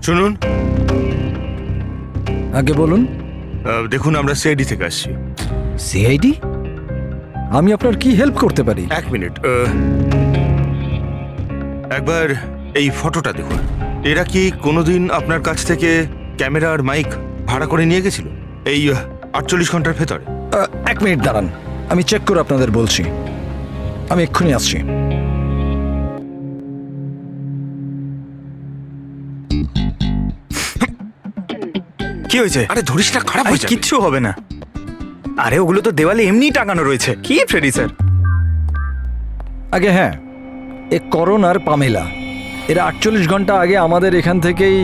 শুনুন, আগে বলুন। দেখুন আমরা সিআইডি থেকে আসছি। সিআইডি? আমি আপনার কি হেল্প করতে পারি? এক মিনিট, একবার এই ফটোটা দেখুন। এরা কি কোনোদিন আপনার কাছ থেকে ক্যামেরা আর মাইক ভাড়া করে নিয়ে গেছিল এই 48 ঘন্টার ভেতরে? এক মিনিট দাঁড়ান, আমি চেক করে আপনাদের বলছি। আমি এক্ষুনি আসছি। কি হয়েছে? আরে ধরিস না, খারাপ আরে হয়ে যাবে। কিচ্ছু হবে না। আরে ওগুলো তো দেওয়ালে এমনি টাঙানো রয়েছে। কি ফ্রেডি স্যার? আগে হ্যাঁ, এ করণ আর পামেলা, এরা 48 ঘন্টা আগে আমাদের এখান থেকেই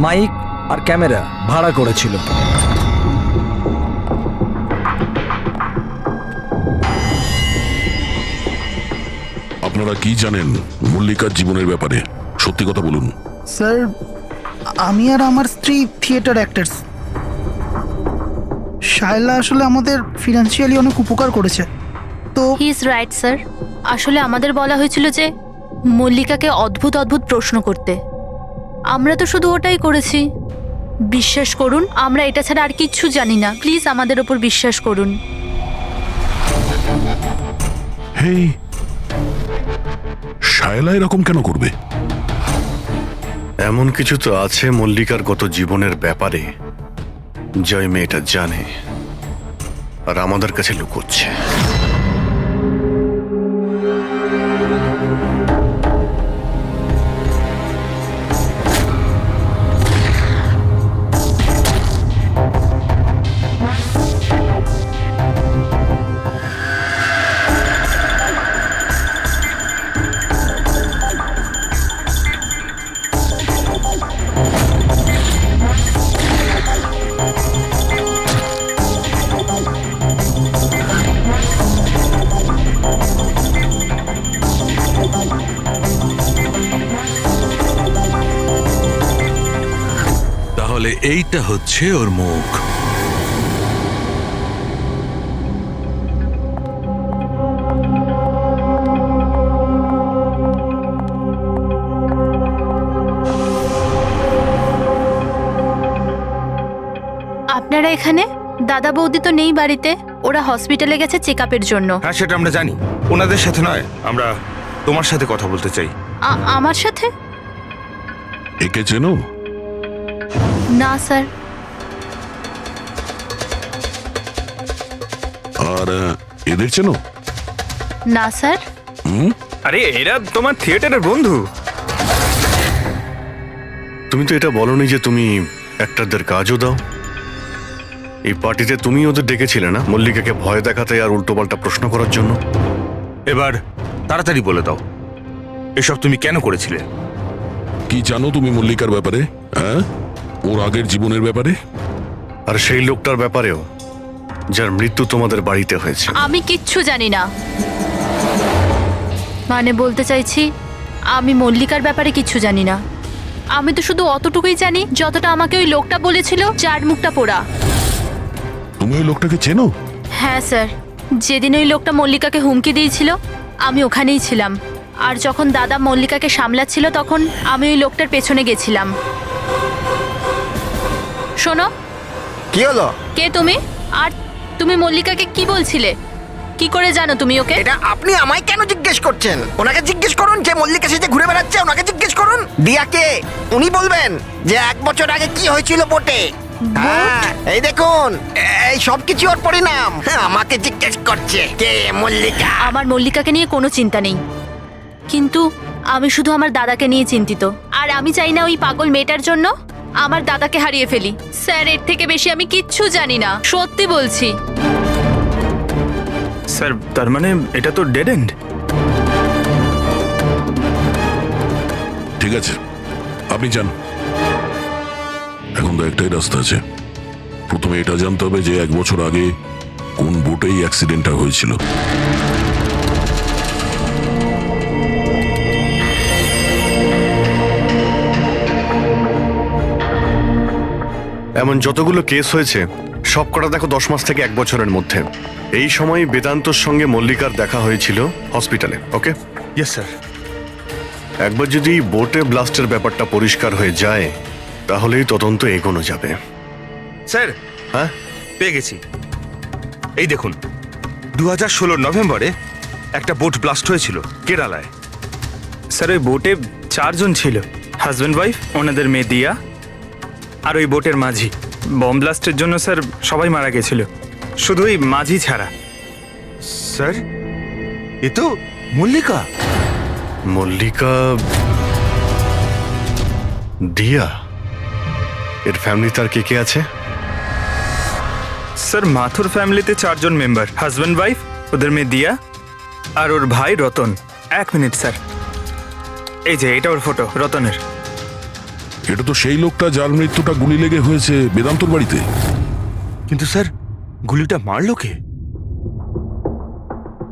মাইক আর ক্যামেরা ভাড়া করেছিল। আপনারা কি জানেন মল্লিকার জীবনের ব্যাপারে? সত্যি কথা বলুন। স্যার, আমি আর আমার স্ত্রী থিয়েটার অ্যাক্টার্স। শায়লা আসলে আমাদের ফিনান্সিয়ালি অনেক উপকার করেছে। তো হি ইজ রাইট স্যার। আসলে আমাদের বলা হয়েছিল যে মল্লিকাকে অদ্ভুত অদ্ভুত প্রশ্ন করতে। আমরা তো শুধু ওটাই করেছি। বিশ্বাস করুন, আমরা এটা ছাড়া আর কিচ্ছু জানি না। প্লিজ আমাদের ওপর বিশ্বাস করুন। হেই, শায়লা এরকম কেন করবে? এমন কিছু তো আছে মল্লিকার গত জীবনের ব্যাপারে যে ওই মেয়েটা জানে আর আমাদের কাছে লুকোচ্ছে। তাহলে এইটা হচ্ছে ওর মুখ। আপনারা এখানে? দাদা বৌদি তো নেই বাড়িতে, ওরা হসপিটালে গেছে চেক আপের জন্য। হ্যাঁ, সেটা আমরা জানি। ওনাদের সাথে নয়, আমরা তোমার সাথে কথা বলতে চাই। আমার সাথে? একে চেনো? না স্যার। আর এদের চেনো? না স্যার। আরে এরা তোমার থিয়েটারের বন্ধু। তুমি তো এটা বলনি যে তুমি অ্যাক্টরদের কাজও দাও। এই পার্টিতে তুমি ওদের ডেকেছিলে না, মল্লিকাকে ভয় দেখাতে আর উল্টোপাল্টা প্রশ্ন করার জন্য? এবার তাড়াতাড়ি বলে দাও, এসব তুমি কেন করেছিলে? কি জানো তুমি মল্লিকার ব্যাপারে? হ্যাঁ, ওর আগের জীবনের ব্যাপারে? আর সেই লোকটার ব্যাপারেও যার মৃত্যু তোমাদের বাড়িতে হয়েছে। আমি কিচ্ছু জানি না। মানে বলতে চাইছি, আমি মল্লিকার ব্যাপারে কিচ্ছু জানি না। আমি তো শুধু অতটুকুই জানি যতটা আমাকে ওই লোকটা বলেছিল, যার মুখটা পোড়া। তুমি ওই লোকটাকে চেনো? হ্যাঁ স্যার, যেদিন ওই লোকটা মল্লিকাকে হুমকি দিয়েছিল আমি ওখানেই ছিলাম। আর যখন দাদা মল্লিকাকে সামলাচ্ছিল তখন আমি ওই লোকটার পেছনে গেছিলাম। শোনো। কি হলো? কে তুমি? আর তুমি মল্লিকাকে কি বলছিলে? কি করে জানো তুমি ওকে? এটা আপনি আমায় কেন জিজ্ঞেস করছেন? ওনাকে জিজ্ঞেস করুন, যে মল্লিকা সেজে ঘুরে বেড়াচ্ছে ওনাকে জিজ্ঞেস করুন। দিয়াকে উনি বলবেন যে 1 বছর আগে কি হয়েছিল বোটে। হ্যাঁ, এই দেখুন, এই সব কিছু ওর পরিণাম। আমাকে জিজ্ঞেস করছে কে মল্লিকা। আমার মল্লিকাকে নিয়ে কোনো চিন্তা নেই, কিন্তু আমি শুধু আমার দাদাকে নিয়ে চিন্তিত। আর আমি চাই না ওই পাগল মেয়েটার জন্য আমার দাদাকে হারিয়ে ফেলি। স্যার, এর থেকে বেশি আমি কিচ্ছু জানি না, সত্যি বলছি। স্যার, তার মানে এটা তো ডেড এন্ড। ঠিক আছে, আপনি যান। এখন তো একটাই রাস্তা আছে। প্রথমে এটা জানতে হবে যে 1 বছর আগে কোন বোটেই অ্যাক্সিডেন্টটা হয়েছিল। এমন যতগুলো কেস হয়েছে সব কটা দেখো 10 মাস থেকে 1 বছরের মধ্যে। এই সময় বেদান্তর সঙ্গে মল্লিকার দেখা হয়েছিল হসপিটালে। ওকে? Yes sir. একবার যদি বোটে ব্লাস্টের ব্যাপারটা পরিষ্কার হয়ে যায় তাহলেই তদন্ত এগোনো যাবে। স্যার হ্যাঁ, পেয়ে গেছি। এই দেখুন, 2016 নভেম্বরে একটা বোট ব্লাস্ট হয়েছিল কেরালায়। স্যার ওই বোটে 4 জন ছিল, হাজব্যান্ড ওয়াইফ, ওনাদের মেয়ে দিয়া, আর ওই বোটের মাঝি। বম ব্লাস্টের জন্য স্যার সবাই মারা গেছিল, শুধু ওই মাঝি ছাড়া। স্যার, এ তো মল্লিকা। মল্লিকা, দিয়া, এর ফ্যামিলি তার কে কে আছে? স্যার মাথুর ফ্যামিলিতে 4 জন মেম্বার, হাজব্যান্ড ওয়াইফ, ওদের মেয়ে দিয়া, আর ওর ভাই রতন। 1 মিনিট স্যার, এই যে এটা ওর ফটো, রতনের। এটা তো সেই লোকটা যার মৃত্যুটা গুলি লেগে হয়েছে বেদান্তর বাড়িতে। কিন্তু স্যার, গুলিটা মারলো কে?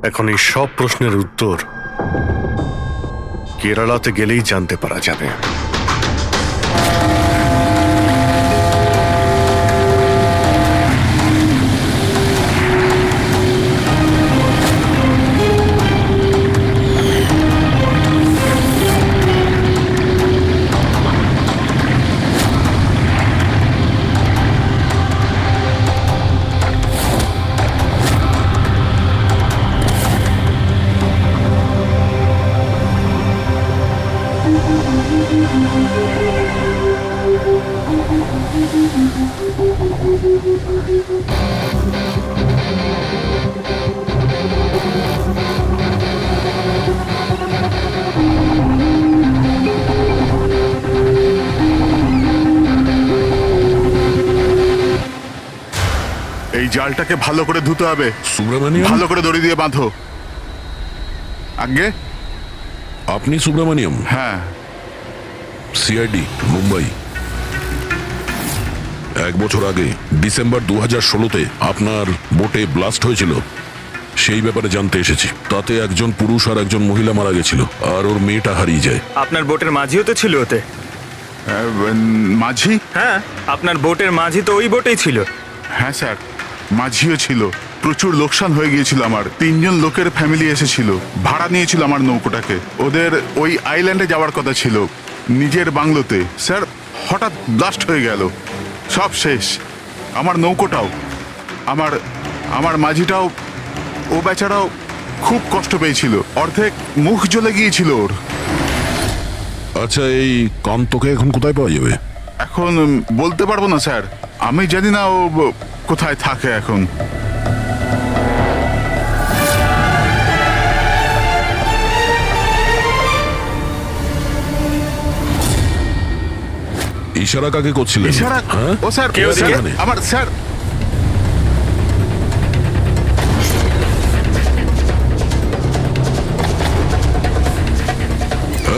এখন এই সব প্রশ্নের উত্তর কেরালাতে গেলেই জানতে পারা যাবে। এই জালটাকে ভালো করে ধুতে হবে, সুব্রমণিয়াম, ভালো করে দড়ি দিয়ে বাঁধো। আগে আপনি সুব্রমণিয়াম? হ্যাঁ, সিআইডি, মুম্বাই। 1 বছর আগে ডিসেম্বর 2016-তে আপনার বোটে ব্লাস্ট হয়েছিল, সেই ব্যাপারে জানতে এসেছি। তাতে একজন পুরুষ আর একজন মহিলা মারা গেছিল, আর ওর মেয়েটা হারিয়ে যায়। আপনার বোটের মাঝিও তো ছিল ওতে। মাঝি? হ্যাঁ, আপনার বোটের মাঝি তো ওই বোটেই ছিল। হ্যাঁ স্যার, মাঝিও ছিল। প্রচুর লোকসান হয়ে গিয়েছিল আমার। 3 জন লোকের ফ্যামিলি এসেছিল, ভাড়া নিয়েছিল আমার নৌকোটাকে। ওদের ওই আইল্যান্ডে যাওয়ার কথা ছিল, নিজের বাংলোতে। স্যার, হঠাৎ ব্লাস্ট হয়ে গেল, সব শেষ। আমার নৌকোটাও, আমার মাঝিটাও, ও বেচারাও খুব কষ্ট পেয়েছিল। অর্ধেক মুখ জ্বলে গিয়েছিল ওর। আচ্ছা, এই কান্তকে এখন কোথায় পাওয়া যাবে? এখন বলতে পারবো না স্যার, আমি জানি না ও কোথায় থাকে এখন। ইশারা কাকে করছিলেন? ইশারা? হ্যাঁ? ও স্যার, কে ওদিকে? স্যার, আমার স্যার।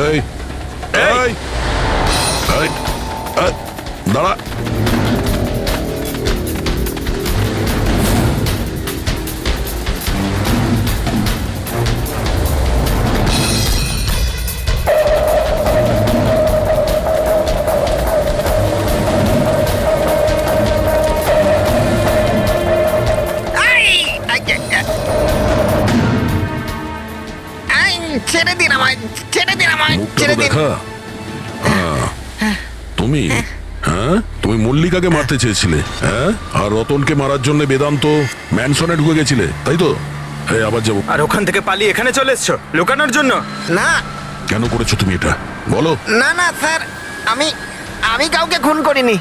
এই, এই, এই, দাঁড়া। ছেড়ে দিন আমায়, ছেড়ে দিন আমায়, মুখটা ছেড়ে তো দিন। দেখা। তুমি, হ্যাঁ, তুমি মল্লিকাকে মারতে চেয়েছিলে, হ্যাঁ, আর রতনকে মারার জন্য বেদান্ত ম্যানসনে ঢুকে গেছিলে, তাই তো? এই আবার যাবো। আর ওখান থেকে পালিয়ে এখানে চলে এসছো লুকানোর জন্য? না কেন করেছো তুমি এটা, বলো? না না স্যার, আমি কাউকে খুন করিনি।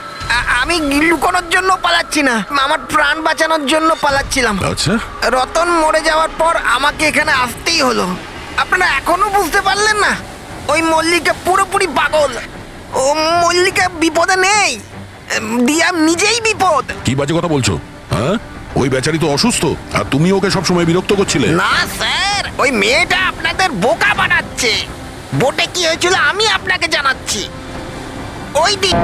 আমি লুকোনোর জন্য পালাচ্ছি না, আমার প্রাণ বাঁচানোর জন্য পালাচ্ছিলাম। আচ্ছা, রতন মরে যাওয়ার পর আমাকে এখানে আসতেই হলো। আপনারা এখনো বুঝতে পারলেন না? ওই মল্লিকা পুরোপুরি পাগল। ও মল্লিকা বিপদে নেই, দিয়া নিজেই বিপদ। কি বাজে কথা বলছো? হ্যাঁ, ওই বেচারি তো অসুস্থ, আর তুমি ওকে সবসময় বিরক্ত করছিলে। না স্যার, ওই মেয়েটা আপনাদের বোকা বানাচ্ছে। বোটে কি হয়েছিল আমি আপনাকে জানাচ্ছি। ওই দিন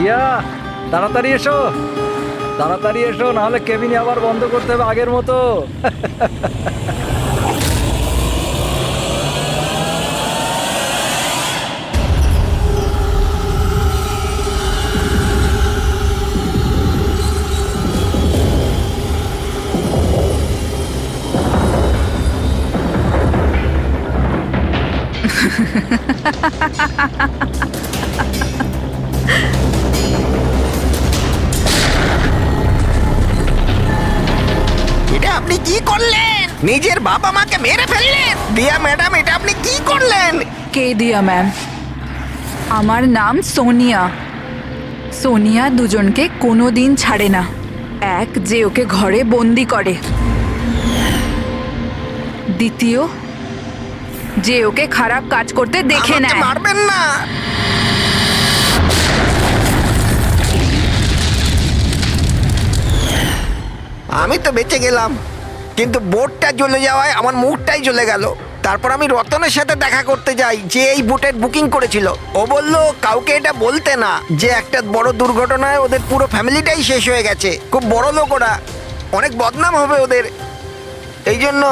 দিয়া তাড়াতাড়ি এসো, তাড়াতাড়ি এসো, নাহলে কেবিনে আবার বন্ধ করতে হবে আগের মতো। এটা আপনি কি করলেন? নিজের বাবা মাকে মেরে ফেললেন। দিয়া ম্যাডাম, এটা আপনি কি করলেন? কে দিয়া ম্যাম? আমার নাম সোনিয়া। সোনিয়া দুজনকে কোনো দিন ছাড়ে না। এক, যে ওকে ঘরে বন্দি করে। দ্বিতীয়, যে ওকে খারাপ কাজ করতে দেখে আমাকে নেয়। মারবেন না। আমি তো বেঁচে গেলাম, কিন্তু বোটটা জ্বলে যাওয়ায় আমার মুখটাই জ্বলে গেল। তারপর আমি রতনের সাথে দেখা করতে যাই, যে এই বোটের বুকিং করেছিল। ও বলল কাউকে এটা বলতে না, যে একটা বড় দুর্ঘটনায় ওদের পুরো ফ্যামিলিটাই শেষ হয়ে গেছে। খুব বড় লোক ওরা, অনেক বদনাম হবে ওদের, এই জন্য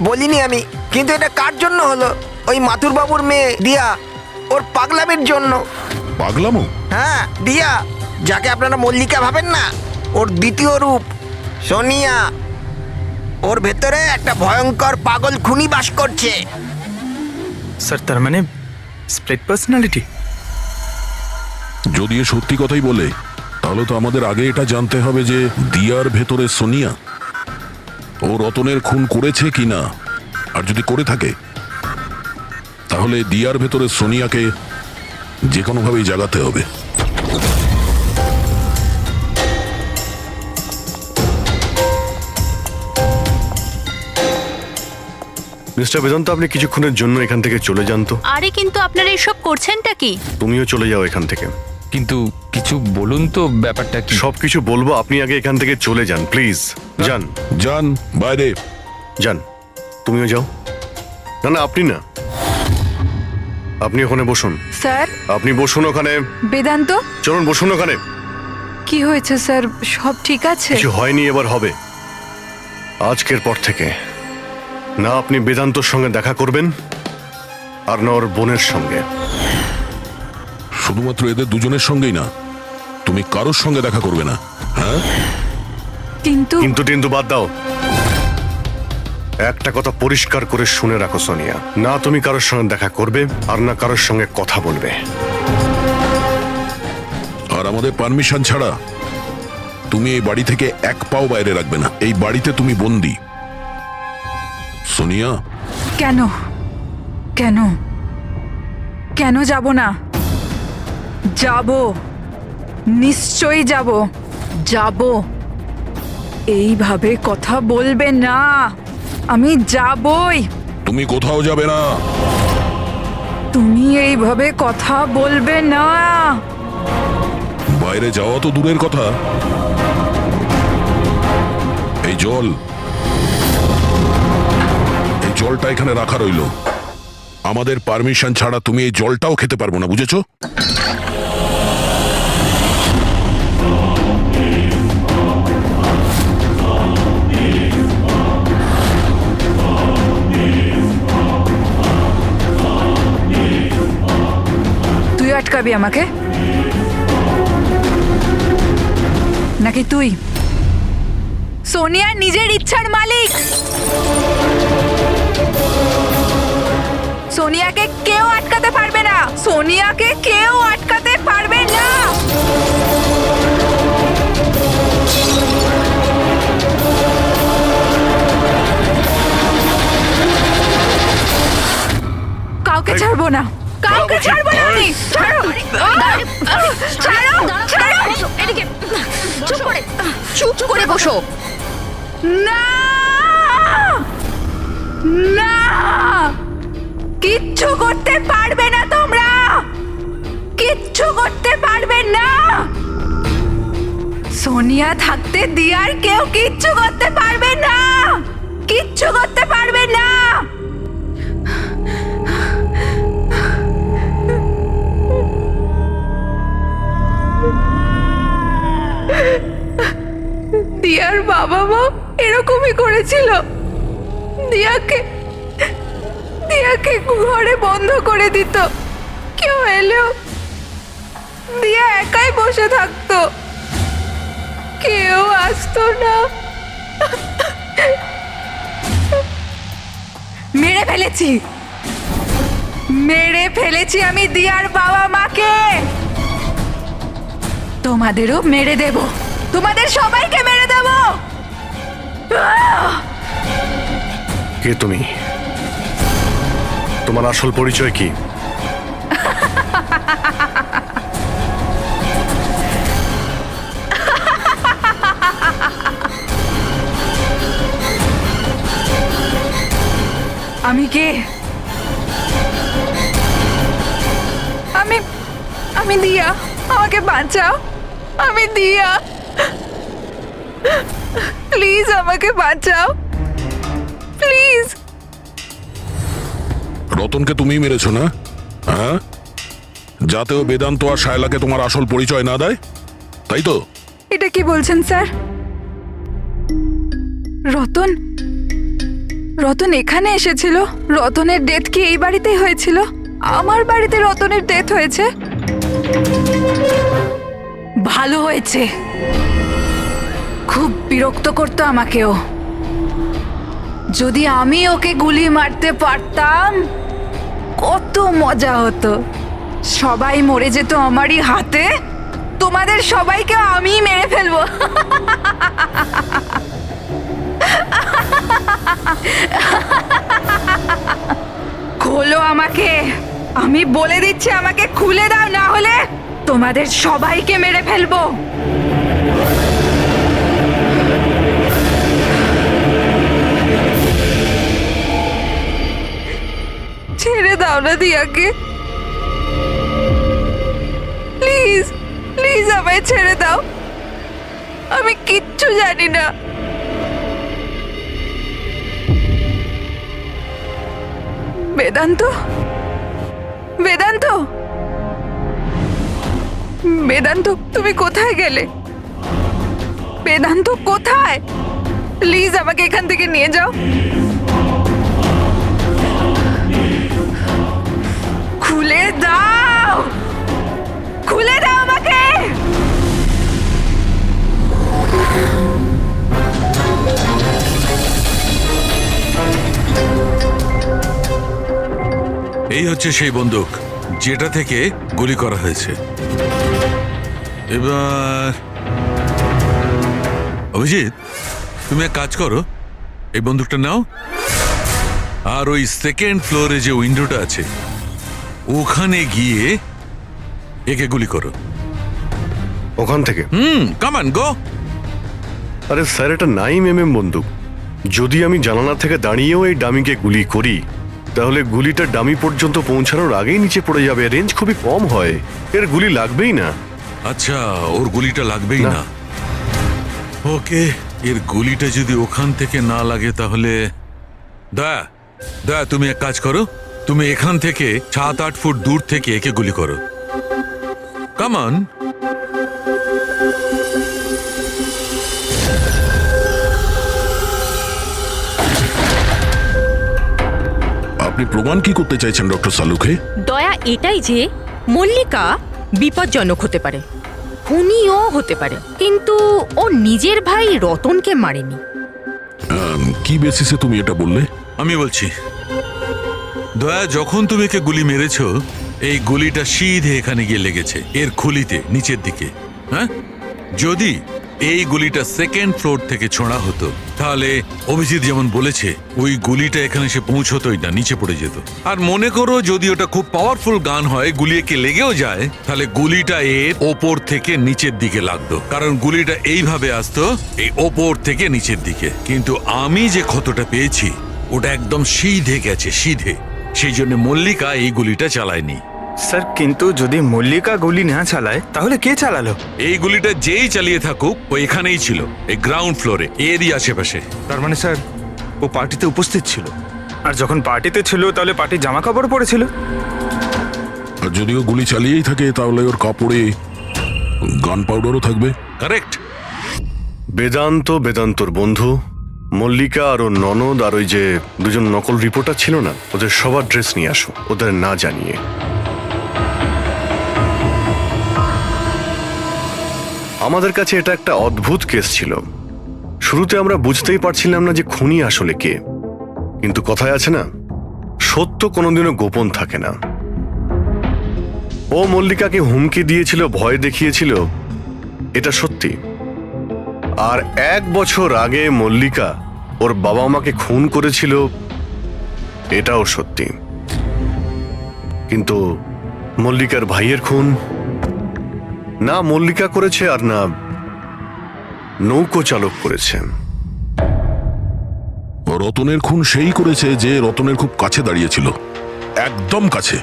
বলিনি আমি। কিন্তু এটা কার জন্য হলো? ওই মাথুর বাবুর মেয়ে দিয়া, ওর পাগলামির জন্য। পাগলামো? হ্যাঁ, দিয়া, যাকে আপনারা মল্লিকা ভাবেন না, ওর দ্বিতীয় রূপ সোনিয়া। ওর ভেতরে একটা ভয়ঙ্কর পাগল খুনি বাস করছে। স্যার তার মানে স্প্লিট পার্সোনালিটি? যদি এ সত্যি কথাই বলে, তাহলে তো আমাদের আগে এটা জানতে হবে যে দিয়ার ভেতরে সোনিয়া ও রতনের খুন করেছে কিনা। আর যদি করে থাকে, তাহলে দিয়ার ভেতরে সোনিয়াকে যে কোনোভাবেই জাগাতে হবে। মিস্টার বেদান্ত, আপনি কিছুক্ষণের জন্য এখান থেকে চলে যান তো। আরে কিন্তু আপনারা এসব করছেনটা কি? তুমিও চলে যাও এখান থেকে। কিন্তু কিছু বলুন তো, ব্যাপারটা কি? সবকিছু বলবো, আপনি আগে এখান থেকে চলে যান প্লিজ। যান যান বাইরে। যান, তুমিও যাও। না না, আপনি না, আপনি ওখানে বসুন। স্যার, আপনি বসুন ওখানে। বেদান্ত, চলুন বসুন ওখানে। কি হয়েছে স্যার? সব ঠিক আছে? কিছু হয়নি, এবার হবে। আজকের পর থেকে না আপনি বেদান্তর সঙ্গে দেখা করবেন, আর না ওর বোনের সঙ্গে। শুধুমাত্র এদের দুজনের সঙ্গেই না, তুমি কারোর সঙ্গে দেখা করবে না। হ্যাঁ, কিন্তু কিন্তু বাদ দাও। একটা কথা পরিষ্কার করে শুনে রাখো সোনিয়া, না তুমি কারোর সঙ্গে দেখা করবে, আর না কারোর সঙ্গে কথা বলবে। আর আমাদের পারমিশন ছাড়া তুমি এই বাড়ি থেকে এক পাও বাইরে রাখবে না। এই বাড়িতে তুমি বন্দি। সোনিয়া। কেন কেন কেন যাব না? যাব, নিশ্চয়ই যাব, যাব। এইভাবে কথা বলবে না, আমি যাবই। তুমি কোথাও যাবে না। তুমি এইভাবে কথা বলবে না। বাইরে যাওয়া তো দূরের কথা, এই জলটা এখানে রাখা রইল। আমাদের পারমিশন ছাড়া তুমি এই জলটাও খেতে পারবো না, বুঝেছো? তুই আটকাবি আমাকে নাকি তুই? সোনিয়া নিজের ইচ্ছার মালিক। সোনিয়াকে কেউ আটকাতে পারবে না, সোনিয়াকে কেউ আটকাতে পারবে না। কাউকে ছাড়বো না, কাউকে ছাড়বো না আমি। ছাড়ো, ছাড়ো, ছাড়ো। এদিকে চুপ করে, চুপ করে বসো। না, না, কিচ্ছু করতে পারবে না তোমরা, কিচ্ছু করতে পারবে না। সোনিয়া থাকতে দিয়ার কেউ কিচ্ছু করতে পারবে না, কিচ্ছু করতে পারবে না। বাবা এরকমই করেছিল। দিয়াকে ঘরে বন্ধ করে দিত। কেউ এলেও দিয়া একাই বসে থাকতো, কেউ আসতো না। মেরে ফেলেছি আমি দিয়ার বাবা মাকে। তোমাদেরও মেরে দেব, তোমাদের সবাইকে মেরে দেব। কে তুমি? তোমার আসল পরিচয় কি? আমি কে? আমি দিয়া। আমাকে বাঁচাও, আমি দিয়া। প্লিজ আমাকে বাঁচাও, প্লিজ। রতনকে তুমিই মেরেছো না? হ্যাঁ, যাতেও বেদান্ত আর শায়লাকে তোমার আসল পরিচয় না দেয়, তাই তো? এটা কি বলছেন স্যার? রতন এখানে এসেছিল? রতনের ডেথ কি এই বাড়িতেই হয়েছিল? আমার বাড়িতে রতনের ডেথ হয়েছে? ভালো হয়েছে। খুব বিরক্ত করতো আমাকেও। যদি আমি ওকে গুলি মারতে পারতাম কত মজা হতো। সবাই মরে যেত আমারই হাতে, তোমাদের সবাইকে আমিই মেরে ফেলবো। খোলো আমাকে, আমি বলে দিচ্ছি, আমাকে খুলে দাও, না হলে তোমাদের সবাইকে মেরে ফেলবো। ছেড়ে দাও না দিয়াকে, প্লিজ প্লিজ আমায় ছেড়ে দাও। আমি কিচ্ছু জানি না। বেদান্ত, বেদান্ত, বেদান্ত, তুমি কোথায় গেলে? বেদান্ত কোথায়? প্লিজ আমাকে এখান থেকে নিয়ে যাও। খুলে দাও, খুলে দাও আমাকে। এই হচ্ছে সেই বন্দুক যেটা থেকে গুলি করা হয়েছে। এবার অভিজিৎ, তুমি এক কাজ করো, এই বন্দুকটা নাও, আর ওই সেকেন্ড ফ্লোরে যে উইন্ডোটা আছে ওখানে গিয়ে একে গুলি করো। ওখান থেকে? Come on go. আরে স্যার, এটা 9mm বন্দুক। যদি আমি জানালা থেকে দাঁড়িয়েও এই ডামিকে গুলি করি, তাহলে গুলিটা ডামি পর্যন্ত পৌঁছানোর আগেই নিচে পড়ে যাবে। রেঞ্জ খুবই কম হয়, এর গুলি লাগবেই না। আচ্ছা, ওর গুলিটা লাগবেই না। ওকে, এর গুলিটা যদি ওখান থেকে না লাগে তাহলে দয়া তুমি এক কাজ করো, তুমি এখান থেকে 7-8 ফুট দূর থেকে একে গুলি করো। Come on. আপনি প্রমাণ কি করতে চাইছেন ডক্টর সালুকে? দয়া এটাই যে মল্লিকা বিপজ্জনক হতে পারে, খুনিও হতে পারে, কিন্তু ও নিজের ভাই রতনকে মারেনি। কি বেসিসে তুমি এটা বললে? আমি বলছি, দয়া, যখন তুমি একে গুলি মেরেছো, এই গুলিটা সিধে এখানে গিয়ে লেগেছে, এর খুলিতে নিচের দিকে। হ্যাঁ, যদি এই গুলিটা সেকেন্ড ফ্লোর থেকে ছোঁড়া হতো তাহলে অভিজিৎ যেমন বলেছে ওই গুলিটা এখানে এসে পৌঁছতোই না, নিচে পড়ে যেত। আর মনে করো যদি ওটা খুব পাওয়ারফুল গান হয়, গুলি একে লেগেও যায়, তাহলে গুলিটা এর ওপর থেকে নিচের দিকে লাগতো, কারণ গুলিটা এইভাবে আসতো এই ওপর থেকে নিচের দিকে। কিন্তু আমি যে ক্ষতটা পেয়েছি ওটা একদম সিধে গেছে, সিধে। সেই জন্য মল্লিকা এই গুলিটা চালায়নি। স্যার, কিন্তু যদি মল্লিকা গুলি না চালায় তাহলে কে চালালো? এই গুলিটা যেই চালিয়ে থাকুক ও এখানেই ছিল, এই গ্রাউন্ড ফ্লোরে, এরই আশেপাশে। তার মানে স্যার, ও পার্টিতে উপস্থিত ছিল। আর যখন পার্টিতে ছিল তাহলে পার্টির জামা কাপড় পরেছিল। আর যদিও গুলি চালিয়েই থাকে তাহলে ওর কাপড়ে গান পাউডারও থাকবে। কারেক্ট। বেদান্তর বন্ধু মল্লিকা আর ওর ননদ আর ওই যে দুজন নকল রিপোর্টার ছিল না, ওদের সবার ড্রেস নিয়ে আসো, ওদের না জানিয়ে। আমাদের কাছে এটা একটা অদ্ভুত কেস ছিল। শুরুতে আমরা বুঝতেই পারছিলাম না যে খুনি আসলে কে, কিন্তু কথায় আছে না, সত্য কোনোদিনও গোপন থাকে না। ও মল্লিকাকে হুমকি দিয়েছিল, ভয় দেখিয়েছিল, এটা সত্যি। আর 1 বছর আগে মল্লিকা ওর বাবা মাকে খুন করেছিল, এটাও সত্যি। কিন্তু মল্লিকার ভাইয়ের খুন না মল্লিকা করেছে আর না নৌকো চালক করেছে। রতনের খুন সেই করেছে যে রতনের খুব কাছে দাঁড়িয়েছিল, একদম কাছে।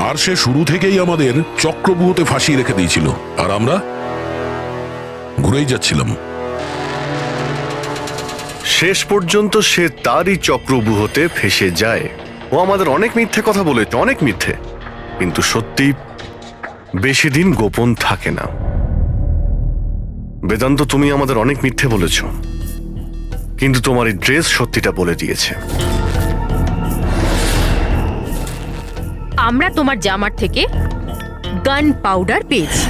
আর সে শুরু থেকেই আমাদের চক্রব্যূহতে ফাঁসিয়ে রেখে দিয়েছিল, আর আমরা ঘুরেই যাচ্ছিলাম। শেষ পর্যন্ত সে তারই চক্রব্যূহতে ফেসে যায়। ও আমাদের অনেক মিথ্যে কথা বলেছে, অনেক মিথ্যে, কিন্তু সত্যি বেশি দিন গোপন থাকে না। বেদান্ত, তুমি আমাদের অনেক মিথ্যে বলেছ, কিন্তু তোমার এই ড্রেস সত্যিটা বলে দিয়েছে। আমরা তোমার জামার থেকে গান পাউডার পেয়েছি।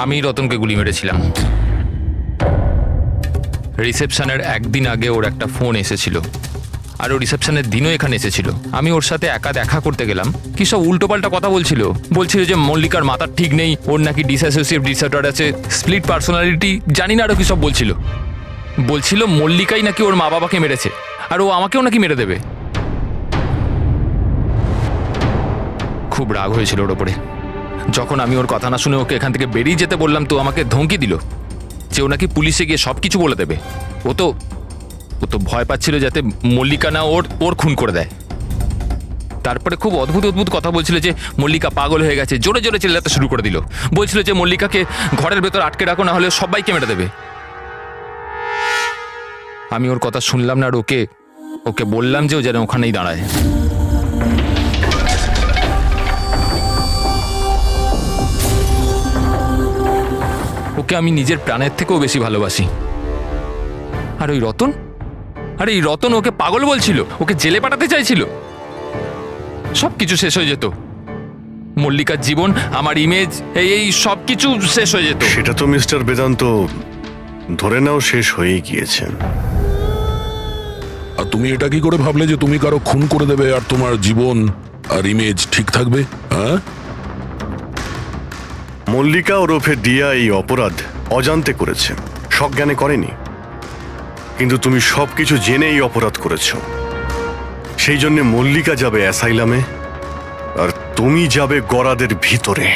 আমি রতনকে গুলি মেরেছিলাম। রিসেপশনের একদিন আগে ওর একটা ফোন এসেছিল, আর ও রিসেপশনের দিনও এখানে এসেছিল। আমি ওর সাথে একা দেখা করতে গেলাম, কি সব উল্টোপাল্টা কথা বলছিল যে মল্লিকার মাথার ঠিক নেই, ওর নাকি ডিসঅ্যাসোসিয়েট ডিসঅর্ডার আছে, স্প্লিট পার্সোনালিটি, জানি না আরো কি সব বলছিল মল্লিকাই নাকি ওর মা বাবাকে মেরেছে, আর ও আমাকেও নাকি মেরে দেবে। খুব রাগ হয়েছিল ওর ওপরে। যখন আমি ওর কথা না শুনে ওকে এখান থেকে বেরিয়ে যেতে বললাম, তো আমাকে ধমকি দিল যে ও নাকি পুলিশে গিয়ে সব কিছু বলে দেবে। ও তো ভয় পাচ্ছিল যাতে মল্লিকা না ওর খুন করে দেয়। তারপরে খুব অদ্ভুত কথা বলছিল যে মল্লিকা পাগল হয়ে গেছে, জোরে জোরে চিল্লাতে শুরু করে দিল। বলছিল যে মল্লিকাকে ঘরের ভেতর আটকে রাখো, না হলে সবাইকে মেরে দেবে। আমি ওর কথা শুনলাম না, আর ওকে বললাম যে ও যেন ওখানেই দাঁড়ায়। ওকে আমি নিজের প্রাণের থেকেও বেশি ভালোবাসি। আর ওই রতন, আরে এই রতন ওকে পাগল বলছিল, ওকে জেলে পাঠাতে চাইছিল। সব কিছু শেষ হয়ে যেত, মল্লিকার জীবন, আমার ইমেজ, এই সব কিছু শেষ হয়ে যেত। সেটা তো মিস্টার বেদান্ত ধরে নাও শেষ হয়েই গিয়েছে। আর তুমি এটা কি করে ভাবলে যে তুমি কারো খুন করে দেবে আর তোমার জীবন আর ইমেজ ঠিক থাকবে? হ্যাঁ, মল্লিকা ওরফে দিয়া এই অপরাধ অজান্তে করেছে, সজ্ঞানে করেনি। কিন্তু তুমি সবকিছু জেনে এই অপরাধ করেছ। সেই জন্য মল্লিকা যাবে অ্যাসাইলামে, আর তুমি যাবে গরাদের ভিতরে।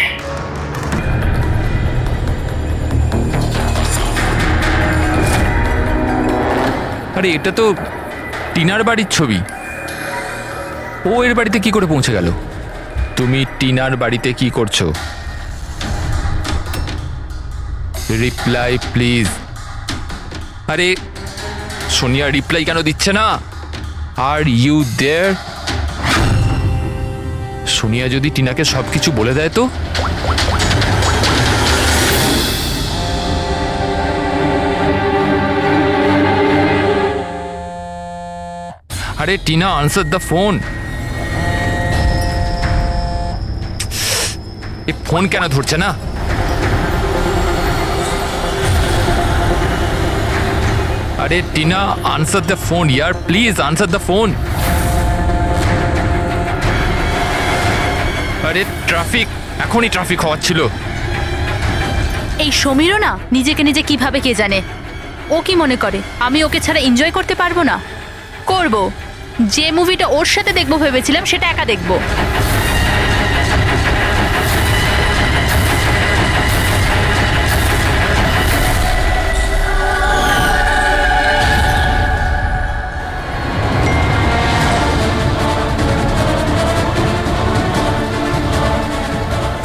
আরে এটা তো টিনার বাড়ির ছবি, ও এর বাড়িতে কি করে পৌঁছে গেল? তুমি টিনার বাড়িতে কি করছো? Reply please. আরে সোনিয়া রিপ্লাই কেন দিচ্ছে না? Are you there? সোনিয়া যদি টিনাকে সবকিছু বলে দেয় তো? আরে টিনা, আনসার দ্য ফোন। এই ফোন কেন ধরছে না? আরে Tina, answer the phone year, please answer the phone. আরে ট্রাফিক, এখনই ট্রাফিক হওয়াচ্ছিল। এই সমীরও না নিজেকে নিজে কিভাবে কে জানে। ও কি মনে করে আমি ওকে ছাড়া এনজয় করতে পারবো না? করব। যে মুভিটা ওর সাথে দেখবো ভেবেছিলাম সেটা একা দেখবো।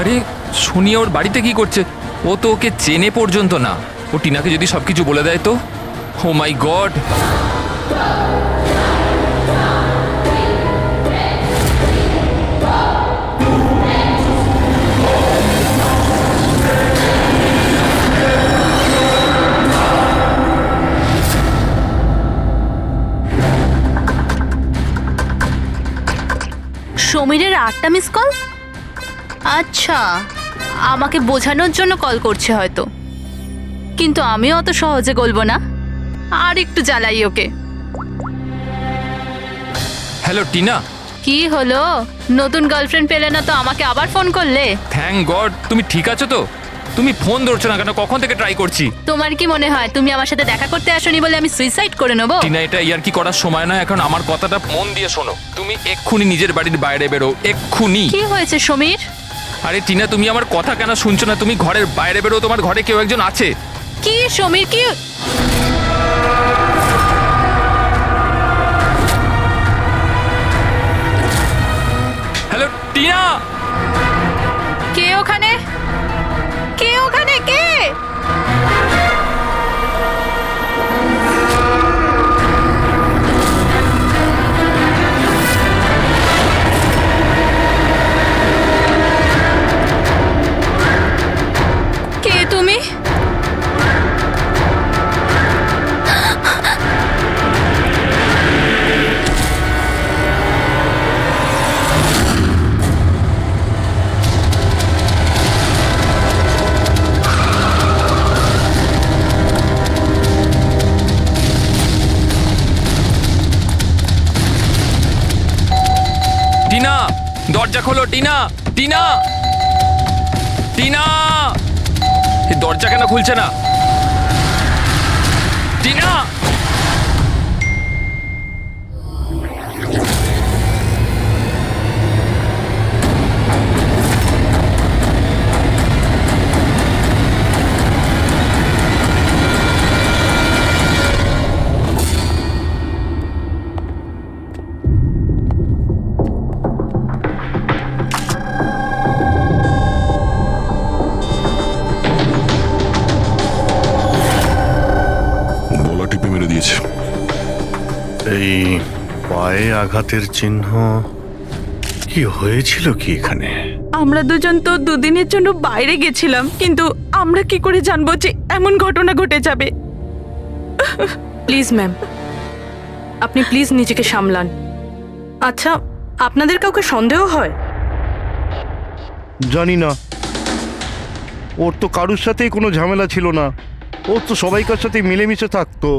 আরে সোনিয়া ওর বাড়িতে কি করছে? ও তো ওকে চেনে পর্যন্ত না। ও টিনাকে যদি সবকিছু বলে দেয় তো? Oh my God! সমীরের 8টা মিস কল? আচ্ছা, আমাকে বোঝানোর জন্য কল করছে হয়তো, কিন্তু আমিও অত সহজে গলবো না, আর একটু জ্বালাই ওকে। হ্যালো টিনা। কি হলো, নতুন গার্লফ্রেন্ড পেলে না তো আমাকে আবার ফোন করলে? থ্যাংক গড, তুমি ঠিক আছো তো? তুমি ফোন ধরছো না কেন? কখন থেকে ট্রাই করছি। তোমার কি মনে হয় তুমি আমার সাথে দেখা করতে আসোনি বলে আমি সুইসাইড করে নেবো? টিনা, এটা ইয়ার কি করার সময় নয় এখন। আমার কথাটা মন দিয়ে শোনো, তুমি এক্ষুনি নিজের বাড়ির বাইরে বেরো, এক্ষুনি। কি হয়েছে সমীর? আরে টিনা, তুমি আমার কথা কেন শুনছো না? তুমি ঘরের বাইরে বেরো, তোমার ঘরে কেউ একজন আছে। কি সমীর, কি? হ্যালো টিনা। কে ওখানে? কে ওখানে? কে? কে তুমি? টিনা, দরজা খোলো। টিনা, টিনা, টিনা, এই দরজা কেন খুলছে না? টিনা। গলা টিপে মেরে দিয়েছে। এই পায়ে আঘাতের চিহ্ন, কি হয়েছিল কি এখানে? আমরা দুজন তো দুদিনের জন্য বাইরে গেছিলাম, কিন্তু আমরা কি করে জানবো যে এমন ঘটনা ঘটে যাবে? প্লিজ ম্যাম, আপনি প্লিজ নিজেকে সামলান। আচ্ছা, আপনাদের কাউকে সন্দেহ হয়? জানি না, ওর তো কারুর সাথেই কোনো ঝামেলা ছিল না, ওর তো সবাইকার সাথে মিলেমিশে থাকতো।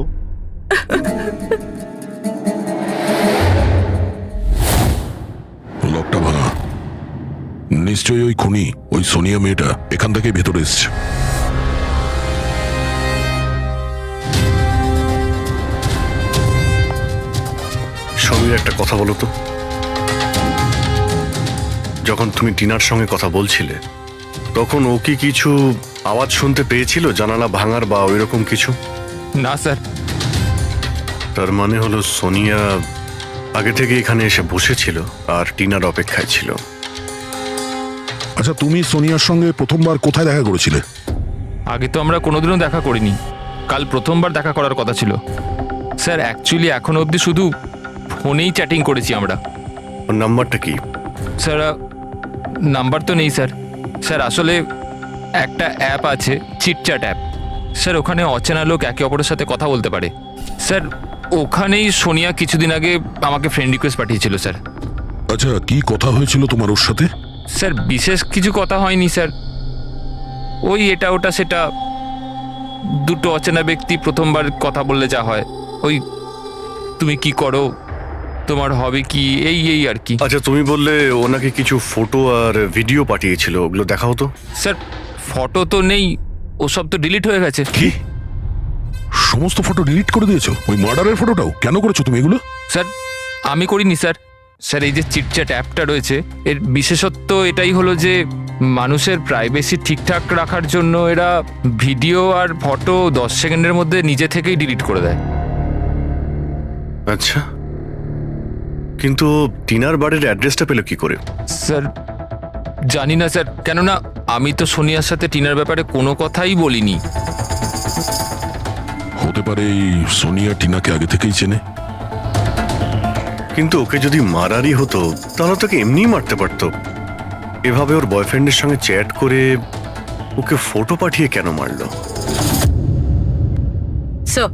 লকটা ভাঙা, নিশ্চয়ই ওই খুনি, ওই সোনিয়া মেয়েটা এখান থেকে ভেতরে এসছে। সমীর, একটা কথা বলো তো, যখন তুমি টিনার সঙ্গে কথা বলছিলে তখন ও কি কিছু আওয়াজ শুনতে পেয়েছিল, জানালা ভাঙার বা ওইরকম কিছু? না স্যার। তার মানে হলো সোনিয়া আগে থেকে এখানে এসে বসেছিল আর টিনার অপেক্ষায় ছিল। আচ্ছা, তুমি সোনিয়ার সঙ্গে প্রথমবার কোথায় দেখা করেছিলে? আগে তো আমরা কোনোদিনও দেখা করিনি, কাল প্রথমবার দেখা করার কথা ছিল স্যার। অ্যাকচুয়ালি এখনো অবধি শুধু ফোনেই চ্যাটিং করেছি আমরা। ওর নাম্বারটা কি? স্যার, নাম্বার তো নেই স্যার। স্যার আসলে একটা অ্যাপ আছে, চিটচ্যাট অ্যাপ স্যার, ওখানে অচেনা লোক একে অপরের সাথে কথা বলতে পারে স্যার। ওখানেই সোনিয়া কিছুদিন আগে আমাকে ফ্রেন্ড রিকোয়েস্ট পাঠিয়েছিল স্যার। আচ্ছা, কি কথা হয়েছিল তোমার ওর সাথে? স্যার বিশেষ কিছু কথা হয়নি স্যার, ওই এটা ওটা সেটা, দুটো অচেনা ব্যক্তি প্রথমবার কথা বললে যা হয়, ওই তুমি কি করো, তোমার হবে কি, এই এই আর কি। আচ্ছা, তুমি বললে ও নাকি কিছু ফটো আর ভিডিও পাঠিয়েছিল, ওগুলো দেখাও তো। স্যার ফটো তো নেই, ওসব তো ডিলিট হয়ে গেছে। কি? সমস্ত ফটো ডিলিট করে দিয়েছো? ওই মার্ডারের ফটোটাও? কেন করেছো তুমি এগুলো? স্যার আমি করিনি স্যার। স্যার এই যে চিটচ্যাট অ্যাপটা রয়েছে, এর বিশেষত্ব এটাই হলো যে মানুষের প্রাইভেসি ঠিকঠাক রাখার জন্য এরা ভিডিও আর ফটো 10 সেকেন্ডের মধ্যে নিজে থেকেই ডিলিট করে দেয়। আচ্ছা, কিন্তু টিনার বাড়ির অ্যাড্রেসটা পেল কি করে? স্যার জানি না স্যার, কেননা আমি তো সোনিয়ার সাথে টিনার ব্যাপারে কোনো কথাই বলিনি। হতে পারে এই সোনিয়া টিনাকে আগে থেকেই চেনে। কিন্তু ওকে যদি মারারই হতো তাহলে তোকে এমনিই মারতে পারতো। এভাবে ওর বয়ফ্রেন্ডের সঙ্গে চ্যাট করে ওকে ফটো পাঠিয়ে কেন মারলো? স্যার,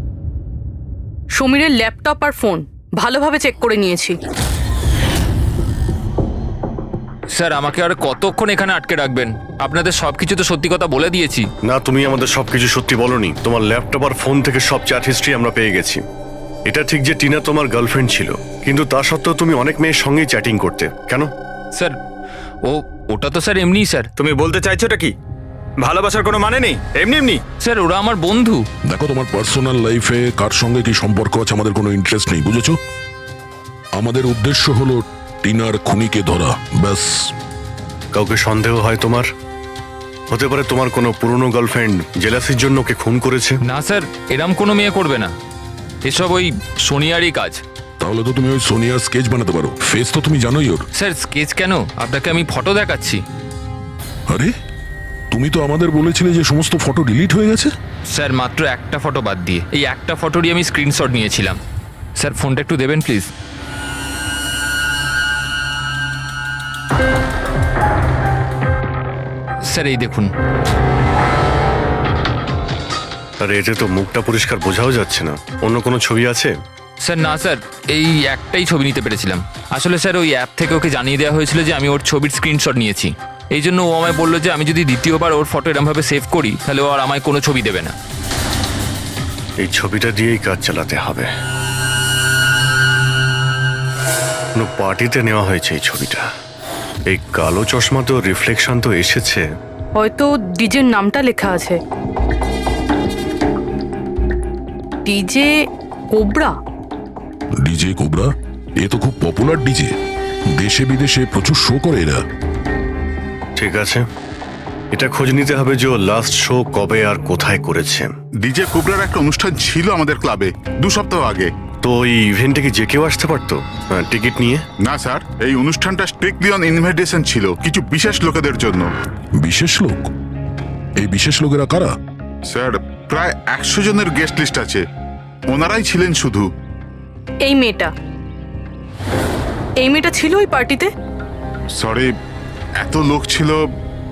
সমীরের ল্যাপটপ আর ফোন ভালোভাবে চেক করে নিয়েছি। স্যার আমাকে আর কতক্ষণ এখানে আটকে রাখবেন? আপনাদের সবকিছু তো সত্যি কথা বলে দিয়েছি। না, তুমি আমাদের সবকিছু সত্যি বলনি। তোমার ল্যাপটপ আর ফোন থেকে সব চ্যাট হিস্ট্রি আমরা পেয়ে গেছি। এটা ঠিক যে টিনা তোমার গার্লফ্রেন্ড ছিল, কিন্তু তা সত্ত্বেও তুমি অনেক মেয়ের সঙ্গেই চ্যাটিং করতে। কেন? স্যার ওটা তো স্যার এমনিই স্যার। তুমি বলতে চাইছোটা কি? ভালোবাসার কোনো মানে নেই, এমনি এমনি? স্যার ওরা আমার বন্ধু। দেখো, তোমার পার্সোনাল লাইফে কার সঙ্গে কি সম্পর্ক আছে আমাদের কোনো ইন্টারেস্ট নেই, বুঝেছো? আমাদের উদ্দেশ্য হলো টিনার খুনিকে ধরা, ব্যাস। কাউকে সন্দেহ হয় তোমার? হতে পারে তোমার কোনো পুরনো গার্লফ্রেন্ড জেলাসির জন্য ওকে খুন করেছে। না স্যার, এরম কোনো মেয়ে করবে না, এসব ওই সোনিয়ারই কাজ। তাহলে তো তুমি ওই সোনিয়ার স্কেচ বানাতে পারো, ফেস তো তুমি জানোই ওর। স্যার স্কেচ কেন, আপনাকে আমি ফটো দেখাচ্ছি। আরে তুমি তো আমাদের বলেছিলে যে সমস্ত ফটো ডিলিট হয়ে গেছে। স্যার মাত্র একটা ফটো বাদ দিয়ে, এই একটা ফটোরই আমি স্ক্রিনশট নিয়েছিলাম। স্যার ফোনটা একটু দেবেন প্লিজ। স্যার এই দেখুন। আরে এতে তো মুখটা পরিষ্কার বোঝাও যাচ্ছে না, অন্য কোনো ছবি আছে? স্যার না স্যার, এই একটাই ছবি নিতে পেরেছিলাম। আসলে স্যার ওই অ্যাপ থেকে ওকে জানিয়ে দেওয়া হয়েছিল যে আমি ওর ছবির স্ক্রিনশট নিয়েছি, এই জন্য ও আমায় বললো যে আমি যদি দ্বিতীয়বার ওর ফটো এরমভাবে সেভ করি তাহলে ও আর আমায় কোনো ছবি দেবে না। এই ছবিটা দিয়েই কাজ চালাতে হবে। কোনো পার্টিতে নেওয়া হয়েছে এই ছবিটা। এই কালো চশমা তো রিফ্লেকশন তো এসেছে। হয়তো ডিজের নামটা লেখা আছে, ডিজে কোবরা। DJ Cobra? এ তো খুব পপুলার ডিজে, দেশে বিদেশে প্রচুর শো করে এরা। ঠিক আছে, এটা খোঁজ নিতে হবে যে ও লাস্ট শো কবে আর কোথায় করেছে। ডিজে কুবরার একটা অনুষ্ঠান ছিল আমাদের ক্লাবে 2 সপ্তাহ আগে। তো এই ইভেন্টে কি যে কেউ আসতে পারতো টিকিট নিয়ে? না স্যার, এই অনুষ্ঠানটা স্ট্রিক্টলি অন ইনভাইটেশন ছিল, কিছু বিশেষ লোকেদের জন্য। বিশেষ লোক? এই বিশেষ লোকেরা কারা? স্যার প্রায় 100 জনের গেস্ট লিস্ট আছে, ওনারাই ছিলেন শুধু। এই মেয়েটা ছিল ওই পার্টিতে? সরি, এত লোক ছিল,